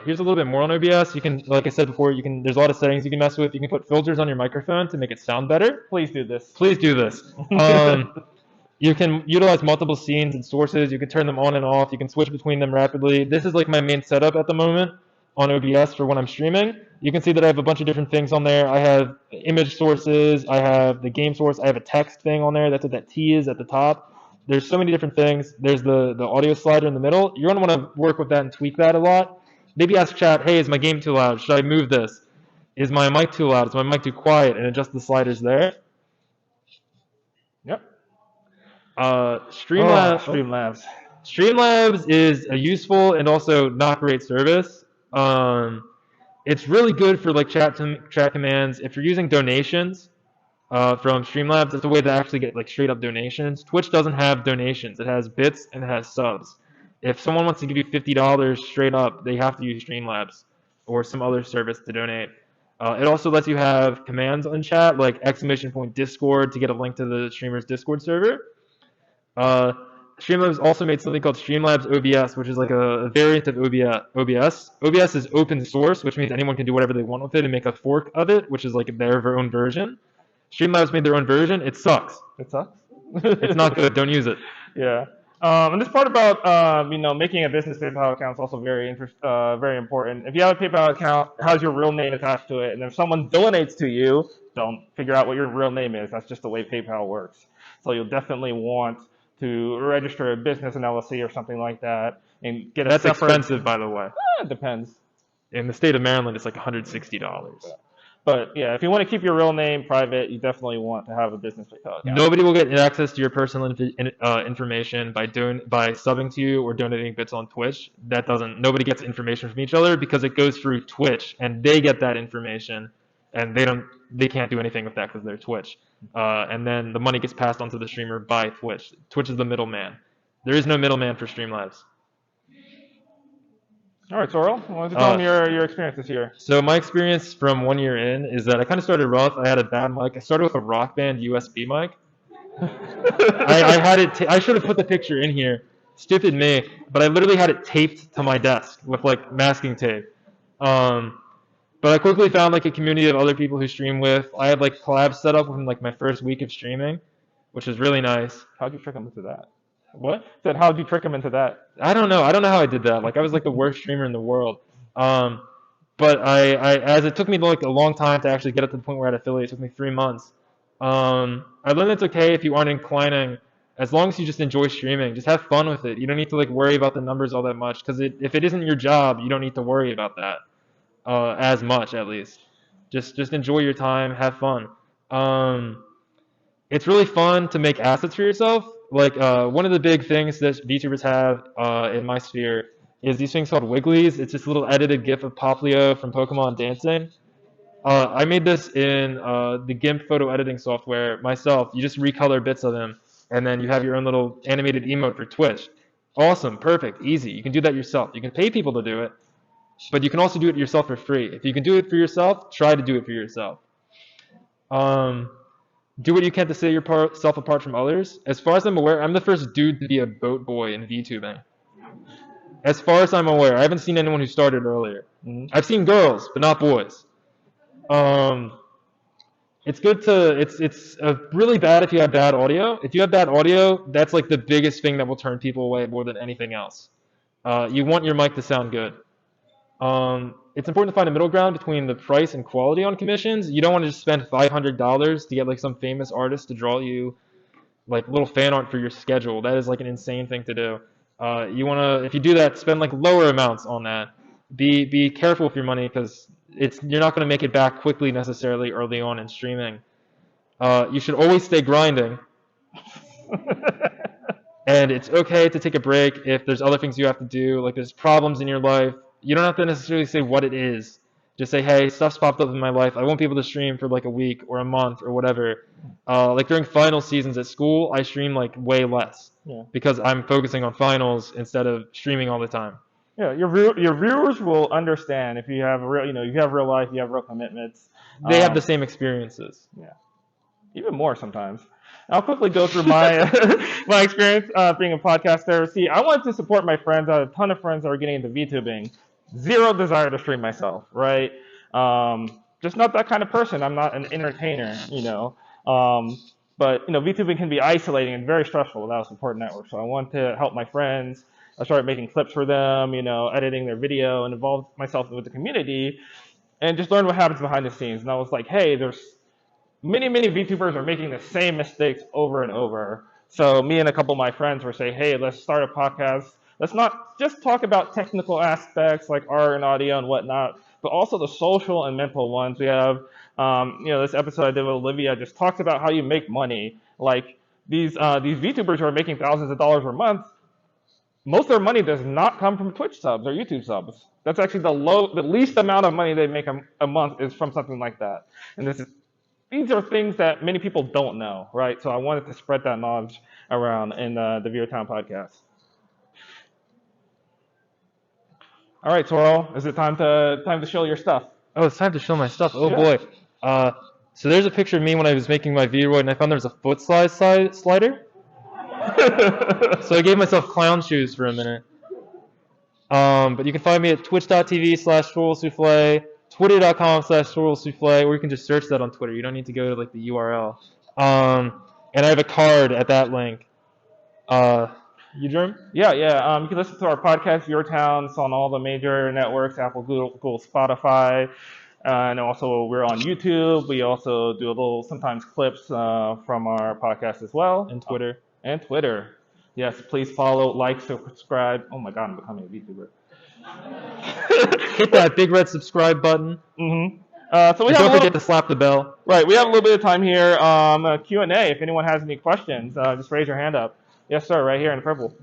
Here's a little bit more on OBS. You can, like I said before, there's a lot of settings you can mess with. You can put filters on your microphone to make it sound better. Please do this. Please do this. You can utilize multiple scenes and sources. You can turn them on and off. You can switch between them rapidly. This is like my main setup at the moment on OBS for when I'm streaming. You can see that I have a bunch of different things on there. I have image sources. I have the game source. I have a text thing on there. That's what that T is at the top. There's so many different things. There's the audio slider in the middle. You're going to want to work with that and tweak that a lot. Maybe ask chat, hey, is my game too loud? Should I move this? Is my mic too loud? Is my mic too quiet? And adjust the sliders there. Yep. Streamlabs. Streamlabs is a useful and also not great service. It's really good for like chat commands. If you're using donations from Streamlabs, it's a way to actually get like straight up donations. Twitch doesn't have donations. It has bits and it has subs. If someone wants to give you $50 straight up, they have to use Streamlabs or some other service to donate. It also lets you have commands on chat, like !Discord to get a link to the streamer's Discord server. Streamlabs also made something called Streamlabs OBS, which is like a variant of OBS. OBS is open source, which means anyone can do whatever they want with it and make a fork of it, which is like their own version. Streamlabs made their own version. It sucks. It sucks? It's not good. Don't use it. Yeah. And this part about making a business PayPal account is also very important. If you have a PayPal account, it has your real name attached to it, and if someone donates to you, don't figure out what your real name is. That's just the way PayPal works. So you'll definitely want to register a business, an LLC, or something like that, and get a That's separate. expensive, by the way. It depends. In the state of Maryland, it's like $160. But yeah, if you want to keep your real name private, you definitely want to have a business PayPal account. Nobody will get access to your personal information by subbing to you or donating bits on Twitch. Nobody gets information from each other because it goes through Twitch and they get that information, and they can't do anything with that because they're Twitch. And then the money gets passed on to the streamer by Twitch. Twitch is the middleman. There is no middleman for Streamlabs. All right, Sorrel, why don't you tell them your experience this year? So my experience from 1 year in is that I kind of started rough. I had a bad mic. I started with a Rock Band USB mic. I had it. I should have put the picture in here. Stupid me. But I literally had it taped to my desk with like masking tape. But I quickly found like a community of other people who stream with. I had like collabs set up within like my first week of streaming, which was really nice. How'd you trick them into that? What? Said, how'd you trick them into that? I don't know. I don't know how I did that. Like I was like the worst streamer in the world. But as it took me like a long time to actually get up to the point where I had affiliate, it took me 3 months. I learned it's okay if you aren't inclining, as long as you just enjoy streaming. Just have fun with it. You don't need to like worry about the numbers all that much, because if it isn't your job, you don't need to worry about that as much, at least. Just enjoy your time, have fun. It's really fun to make assets for yourself. Like one of the big things that VTubers have in my sphere is these things called wigglies. It's just a little edited GIF of Poplio from Pokemon dancing. I made this in the GIMP photo editing software myself. You just recolor bits of them, and then you have your own little animated emote for Twitch. Awesome, perfect, easy. You can do that yourself. You can pay people to do it, but you can also do it yourself for free. If you can do it for yourself, try to do it for yourself. Do what you can to set yourself apart from others. As far as I'm aware, I'm the first dude to be a boat boy in VTubing. As far as I'm aware, I haven't seen anyone who started earlier. I've seen girls, but not boys. It's good to. It's really bad if you have bad audio. If you have bad audio, that's like the biggest thing that will turn people away more than anything else. You want your mic to sound good. It's important to find a middle ground between the price and quality on commissions. You don't want to just spend $500 to get like some famous artist to draw you like little fan art for your schedule. That is like an insane thing to do. You want to, if you do that, spend like lower amounts on that. Be careful with your money, because you're not going to make it back quickly necessarily early on in streaming. You should always stay grinding. And it's okay to take a break if there's other things you have to do, like there's problems in your life. You don't have to necessarily say what it is. Just say, hey, stuff's popped up in my life. I won't be able to stream for like a week or a month or whatever. Like during final seasons at school, I stream like way less because I'm focusing on finals instead of streaming all the time. Yeah, your viewers will understand if you have you have real life, you have real commitments. They have the same experiences. Yeah, even more sometimes. I'll quickly go through my my experience being a podcaster. See, I wanted to support my friends. I had a ton of friends that were getting into VTubing. Zero desire to stream myself, right? Just not that kind of person. I'm not an entertainer, But VTubing can be isolating and very stressful without a support network. So I wanted to help my friends. I started making clips for them, editing their video, and involved myself with the community, and just learn what happens behind the scenes. And I was like, hey, there's many VTubers are making the same mistakes over and over. So me and a couple of my friends were saying, hey, let's start a podcast. Let's not just talk about technical aspects like art and audio and whatnot, but also the social and mental ones. We have, this episode I did with Olivia just talks about how you make money. Like these VTubers who are making thousands of dollars per month, most of their money does not come from Twitch subs or YouTube subs. That's actually the least amount of money they make a month is from something like that. And these are things that many people don't know, right? So I wanted to spread that knowledge around in the ViewerTown podcast. All right, Sorrel, is it time to show your stuff? Oh, it's time to show my stuff. Oh boy. So there's a picture of me when I was making my Vroid, and I found there was a foot slider. So I gave myself clown shoes for a minute. But you can find me at twitch.tv/Sorrel Souffle, twitter.com/Sorrel Souffle, or you can just search that on Twitter. You don't need to go to like the URL. And I have a card at that link. You, Germ? Yeah. You can listen to our podcast, ViewerTown. It's on all the major networks, Apple, Google, Spotify. And also we're on YouTube. We also do a little, sometimes clips from our podcast as well. And Twitter. And Twitter. Yes, please follow, like, subscribe. Oh my God, I'm becoming a VTuber. Hit that big red subscribe button. Mm-hmm. So we And have don't forget to slap the bell. Right, we have a little bit of time here. Q&A. If anyone has any questions, just raise your hand up. Yes, sir. Right here in the purple.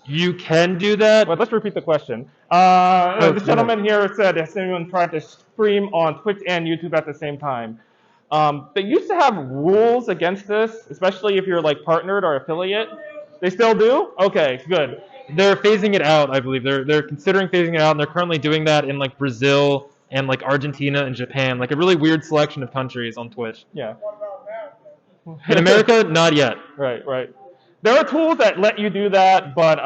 You can do that. Well, let's repeat the question. This gentleman here said, has anyone tried to stream on Twitch and YouTube at the same time? They used to have rules against this, especially if you're like partnered or affiliate. They still do? Okay, good. They're phasing it out, I believe. They're considering phasing it out, and they're currently doing that in like Brazil and like Argentina and Japan, like a really weird selection of countries on Twitch. Yeah. In America, not yet. Right. There are tools that let you do that, but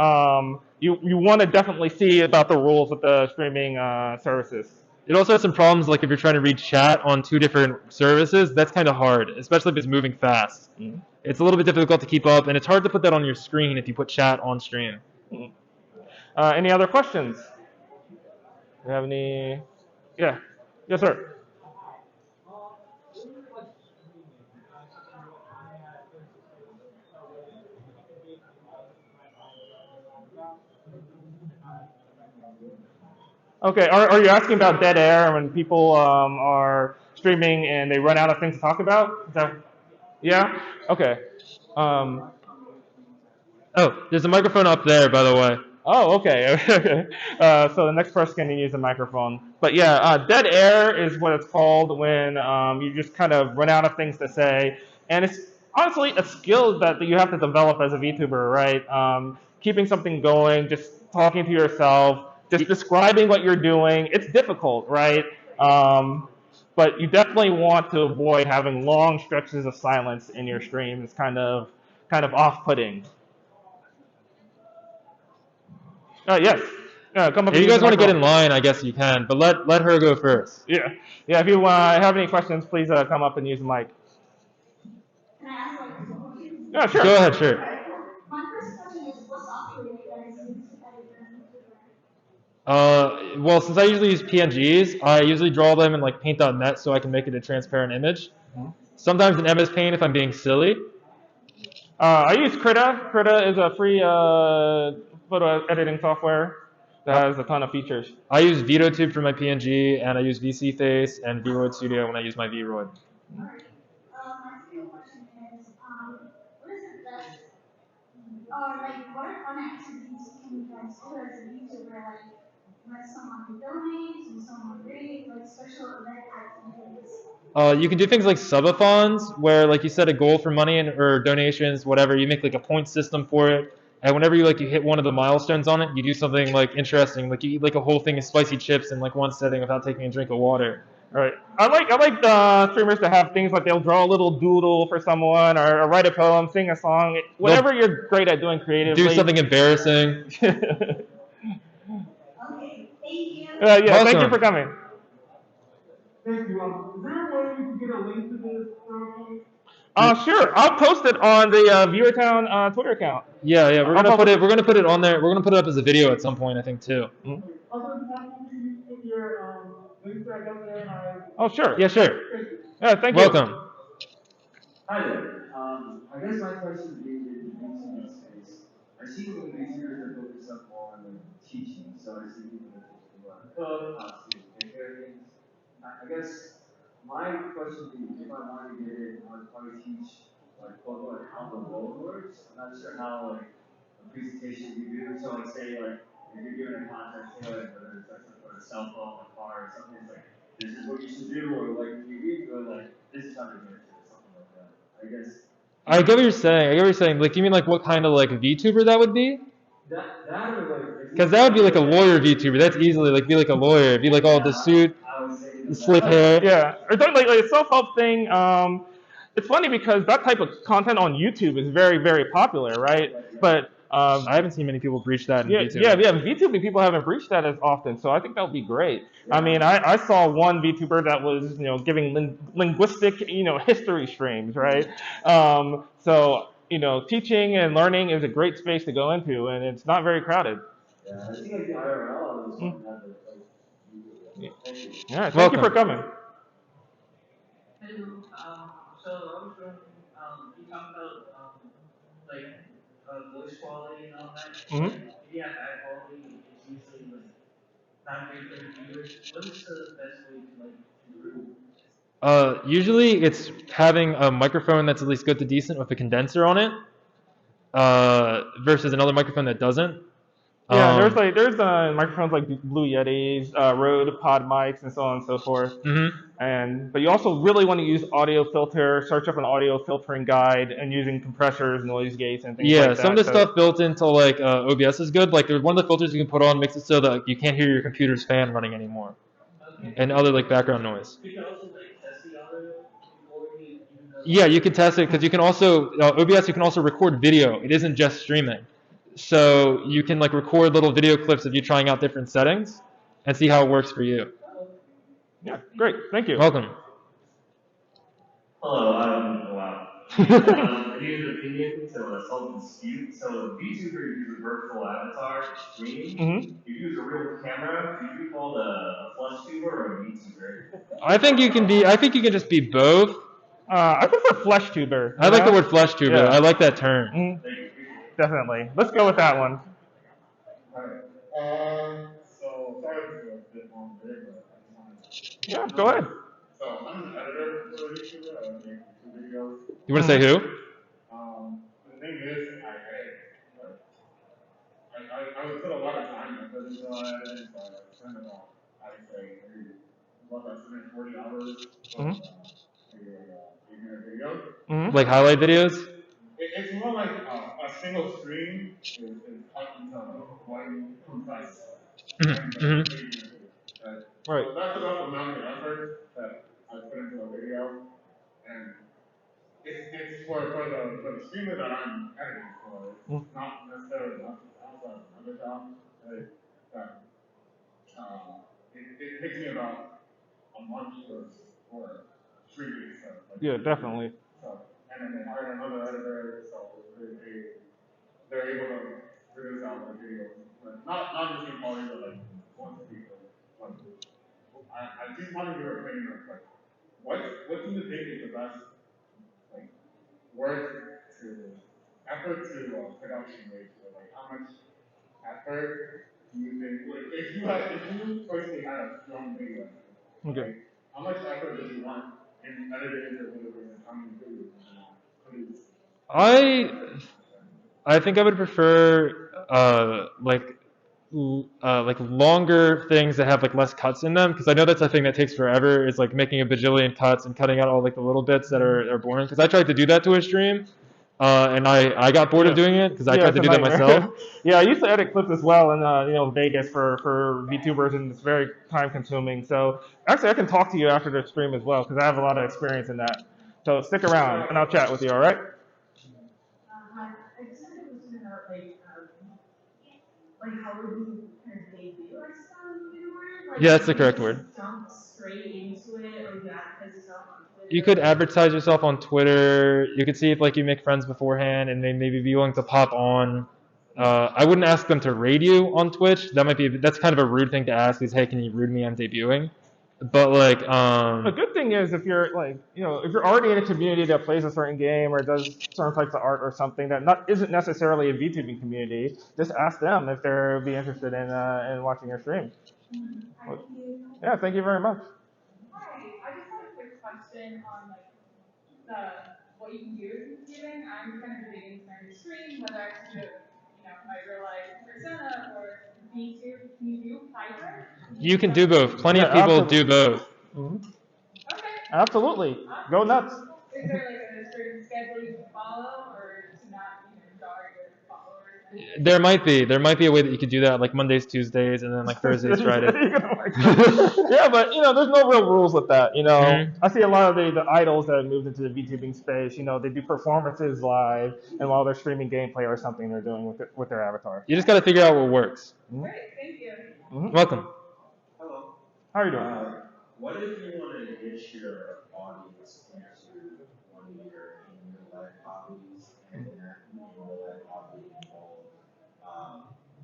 you want to definitely see about the rules of the streaming services. It also has some problems, like if you're trying to read chat on two different services, that's kind of hard, especially if it's moving fast. Mm-hmm. It's a little bit difficult to keep up, and it's hard to put that on your screen if you put chat on stream. Mm-hmm. Any other questions? Do you have any? Yeah. Yes, sir. Okay, are you asking about dead air when people are streaming and they run out of things to talk about? Is that, yeah? Okay. Oh, there's a microphone up there, by the way. Oh, okay. So the next person can use a microphone. But yeah, dead air is what it's called when you just kind of run out of things to say. And it's honestly a skill that you have to develop as a VTuber, right? Keeping something going, just talking to yourself, just describing what you're doing. It's difficult, right? But you definitely want to avoid having long stretches of silence in your stream. It's kind of off-putting. Yes. Come up. If you guys want to get in line, I guess you can, but let her go first. Yeah. If you have any questions, please come up and use the mic. Can I ask like a question? Yeah, sure. Go ahead, sure. My first question is, what software do you guys use to edit your Well, since I usually use PNGs, I usually draw them in like paint.net so I can make it a transparent image. Sometimes in MS Paint if I'm being silly. I use Krita. Krita is a free photo editing software that has a ton of features. I use VitoTube for my PNG, and I use VC Face and VRoid Studio when I use my VRoid. my second question is, what is the best, or like, what fun activities can you guys do as a YouTuber, like, when someone donates, when someone reads, like, special event activities? You can do things like subathons, where like you set a goal for money or donations, whatever. You make like a point system for it, and whenever you hit one of the milestones on it, you do something like interesting, like you eat like a whole thing of spicy chips in like one setting without taking a drink of water. Right. I like the streamers to have things like they'll draw a little doodle for someone or write a poem, sing a song, whatever you're great at doing creatively. Do something embarrassing. Okay, thank you. Thank Welcome. you for coming. Thank you. Is there a way we can get a link to this? Sure. I'll post it on the ViewerTown Twitter account. Yeah, we're gonna put it on there. We're gonna put it up as a video at some point, I think too. Also, is it possible to put your links back up there? Oh, sure. Yeah, sure. Yeah, thank you. Welcome. Hi there. I guess my question is in the VTubing space. I see people in VTubers that focus up more on teaching, so I see people that cook, take care of things. I guess my question is, if I wanted to get in, I would probably teach like how the world works. I'm not sure how like a presentation you do. So like say like if you're given a concept, say like whether it's like some sort of cell phone, a car, or something, it's like this is what you should do, or like you read through like this is how to do it, or something like that. I guess. I get what you're saying. Like, do you mean like what kind of like VTuber that would be? That or like. Because that would be like a lawyer VTuber. That's easily like be like a lawyer. Be like all the suit, slick hair. Yeah. Or like a self-help thing. It's funny because that type of content on YouTube is very, very popular, right? But I haven't seen many people breach that in Yeah, VTubing. yeah. VTubing people haven't breached that as often, so I think that would be great. I mean, I saw one VTuber that was, giving linguistic, history streams, right? So, teaching and learning is a great space to go into, and it's not very crowded. Yeah, I think like the IRL is one that like thank you. Yeah, thank Welcome. you for coming. Hello. So I was from you talked about like voice quality and all that. Mhm. Like, if you have bad quality, it's usually like not great for the viewers. What is the best way to like improve? Usually it's having a microphone that's at least good to decent with a condenser on it, versus another microphone that doesn't. Yeah, there's microphones like Blue Yetis, Rode Pod mics, and so on and so forth. But you also really want to use audio filter, search up an audio filtering guide, and using compressors, noise gates, and things like that. Yeah, some of the stuff built into like OBS is good. Like there's one of the filters you can put on makes it so that you can't hear your computer's fan running anymore, and other like background noise. You can also like test the audio before you even know. Yeah, you can test it because you can also OBS. You can also record video. It isn't just streaming, so you can like record little video clips of you trying out different settings and see how it works for you. Yeah, great. Thank you. Welcome. Hello, wow. I need an opinion to solve a dispute. So, VTuber uses a virtual avatar to stream. You use a real camera. Could you be called a fleshtuber or a VTuber? I think you can just be both. I prefer fleshtuber. I like the word fleshtuber. Yeah. I like that term. Thank you. Definitely. Let's go with that one. Alright. So sorry if it's a bit long video, but I just wanted to. Yeah, go ahead. So I'm an editor for YouTuber. I make YouTube videos. You want to say who? The thing is, I would put a lot of time into video editing, so I spend about, I'd say, maybe about 40 hours making a video. Like highlight videos? It's more like a single stream is talking to one concise. Right. So that's about the amount of effort that I put into a video, and it's for the streamer that I'm editing for. It's not necessarily outside of another job. It takes me about a month or 3 weeks. Yeah, definitely. So, and then they hired another editor, so they're able to produce out the video. But not just in quality, but like once a week. I just wanted your opinion of like what do you think is the best like effort to production ratio? Like how much effort do you think like if you personally had a strong video, like, how much effort would you want in editing the video and how many videos would you produce? I think I would prefer like longer things that have like less cuts in them, because I know that's a thing that takes forever, is like making a bajillion cuts and cutting out all like the little bits that are boring, because I tried to do that to a stream and I got bored of doing it because I tried to do that myself. Yeah, I used to edit clips as well in Vegas for VTubers, and it's very time consuming. So actually I can talk to you after the stream as well, because I have a lot of experience in that. So stick around and I'll chat with you, all right? I just had a question about like how would you kind of debut ourselves in a word? Like, Yeah, that's the correct word. Jump straight into it, or you advertise yourself on Twitter. You could advertise yourself on Twitter. You could see if like you make friends beforehand and they maybe be willing to pop on. I wouldn't ask them to raid you on Twitch. That's kind of a rude thing to ask, is hey, can you raid me? I'm debuting. But like the good thing is if you're like if you're already in a community that plays a certain game or does certain types of art or something that isn't necessarily a VTubing community, just ask them if they'd be interested in watching your stream. Thank you. Yeah, thank you very much. Hi, I just had a quick question on like what you can do with VTubing. I'm kind of debating trying to stream, whether I should do my real life persona or VTube. Can you do either? you can do both. Plenty of people do both. Mm-hmm. Okay. Absolutely. Go nuts. Is there like a certain schedule you can follow, or to not jar your followers? There might be a way that you could do that, like Mondays, Tuesdays, and then like Thursdays, Fridays. Yeah, but there's no real rules with that. Mhm. I see a lot of the idols that have moved into the VTubing space. They do performances live, and while they're streaming gameplay or something, they're doing with their avatar. You just got to figure out what works. Great, thank you. Welcome. Hello. How are you doing? What if you want to get your audience into one of your in real life hobbies and that in real life hobby involve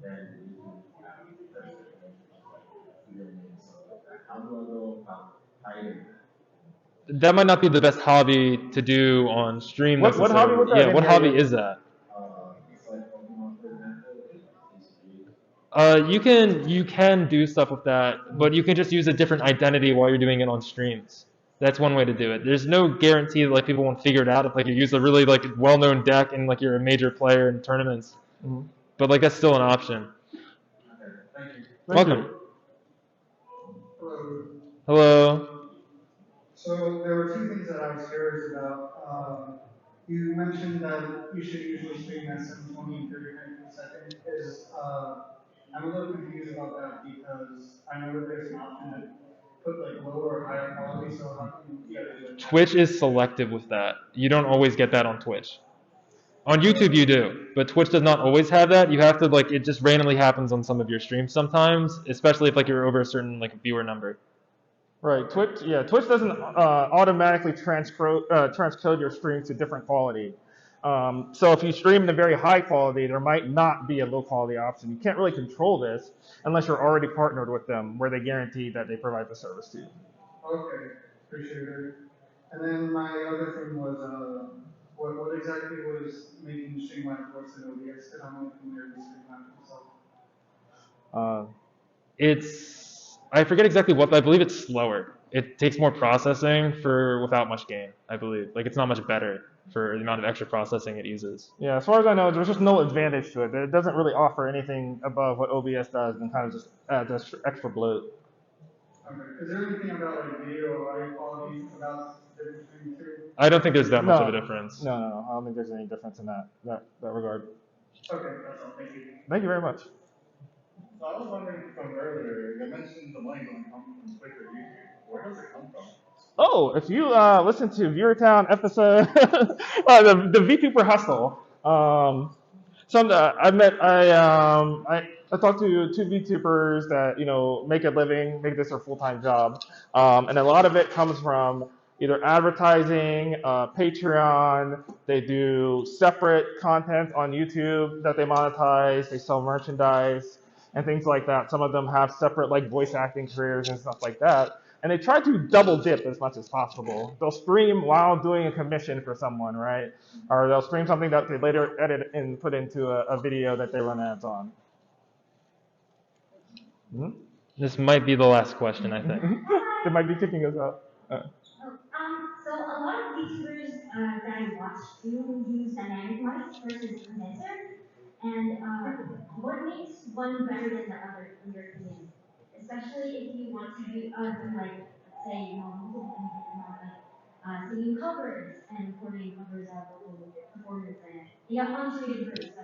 then you can have personal relationships like filming and stuff like that? How do I go about hiding that? That might not be the best hobby to do on stream. What hobby was that? Yeah, what hobby is that? It's like Pokemon, for example. You can do stuff with that, but you can just use a different identity while you're doing it on streams. That's one way to do it. There's no guarantee that like people won't figure it out if like you use a really like well-known deck and like you're a major player in tournaments. But like that's still an option. Okay, thank you. Welcome. Hello. Hello. So there were two things that I was curious about. You mentioned that you should usually stream at 720 and 30 frames per second. I'm a little confused about that because I know that there's an option to put like lower or higher quality. So how can you guys do it? Twitch is selective with that. You don't always get that on Twitch. On YouTube you do, but Twitch does not always have that. You have to like it just randomly happens on some of your streams sometimes, especially if like you're over a certain like viewer number. Right, Twitch doesn't automatically transcode your streams to different quality. So if you stream in a very high quality, there might not be a low quality option. You can't really control this unless you're already partnered with them, where they guarantee that they provide the service to you. Okay, appreciate it. And then my other thing was, what exactly was making Streamlabs worse than OBS? Because I'm only familiar with Streamlabs myself. I forget exactly what, but I believe it's slower. It takes more processing without much gain, I believe. Like it's not much better for the amount of extra processing it uses. Yeah, as far as I know, there's just no advantage to it. It doesn't really offer anything above what OBS does and kind of just adds extra bloat. Okay. Is there anything about like video or audio quality about the difference between the two? I don't think there's that much of a difference. No. I don't think there's any difference in that regard. Okay, that's all. Thank you. Thank you very much. So I was wondering from earlier, you mentioned the money doesn't come from Twitch or YouTube. Where does it come from? Oh, if you listen to ViewerTown episode, the VTuber hustle. I talked to two VTubers that make a living, make this their full-time job, and a lot of it comes from either advertising, Patreon. They do separate content on YouTube that they monetize. They sell merchandise and things like that. Some of them have separate like voice acting careers and stuff like that. And they try to double dip as much as possible. They'll stream while doing a commission for someone, right? Or they'll stream something that they later edit and put into a video that they run ads on. This might be the last question, I think. They might be kicking us out. So a lot of VTubers that I watch do use dynamic mics versus condenser. And what makes one better than the other in your opinion? Especially if you want to do like say singing covers and recording covers of local performance and untreated groups.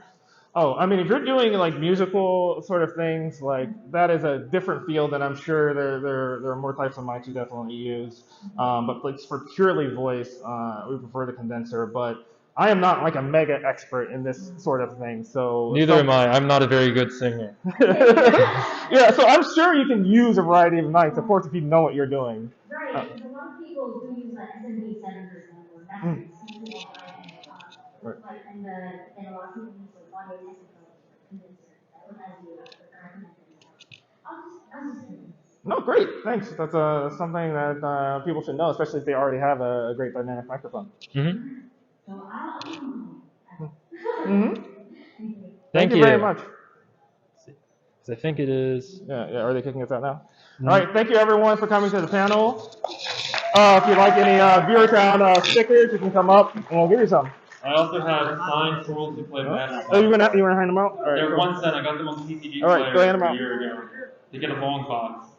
Oh, I mean, if you're doing like musical sort of things, like that is a different field, and I'm sure there are more types of mics you definitely use. But like for purely voice, we prefer the condenser. But I am not like a mega expert in this sort of thing, so Neither am I. I'm not a very good singer. Yeah, so I'm sure you can use a variety of mics, of course, if you know what you're doing. Right, because a lot of people do use like SMB 7 for example. That's right. And a lot of people use like audio technical condenser as you I'll just No, great, thanks. That's something that people should know, especially if they already have a great dynamic microphone. So I'll Thank you very much. I think it is. Yeah. Are they kicking us out now? All right. Thank you everyone for coming to the panel. If you'd like any ViewerTown stickers, you can come up and we'll give you some. I also have signed Sorrel Souffle and Mightygerm. Oh, you want to hand them out? All right, They're cool. 1 cent. I got them on CCG All right, go hand them a out. year ago. They get a long box.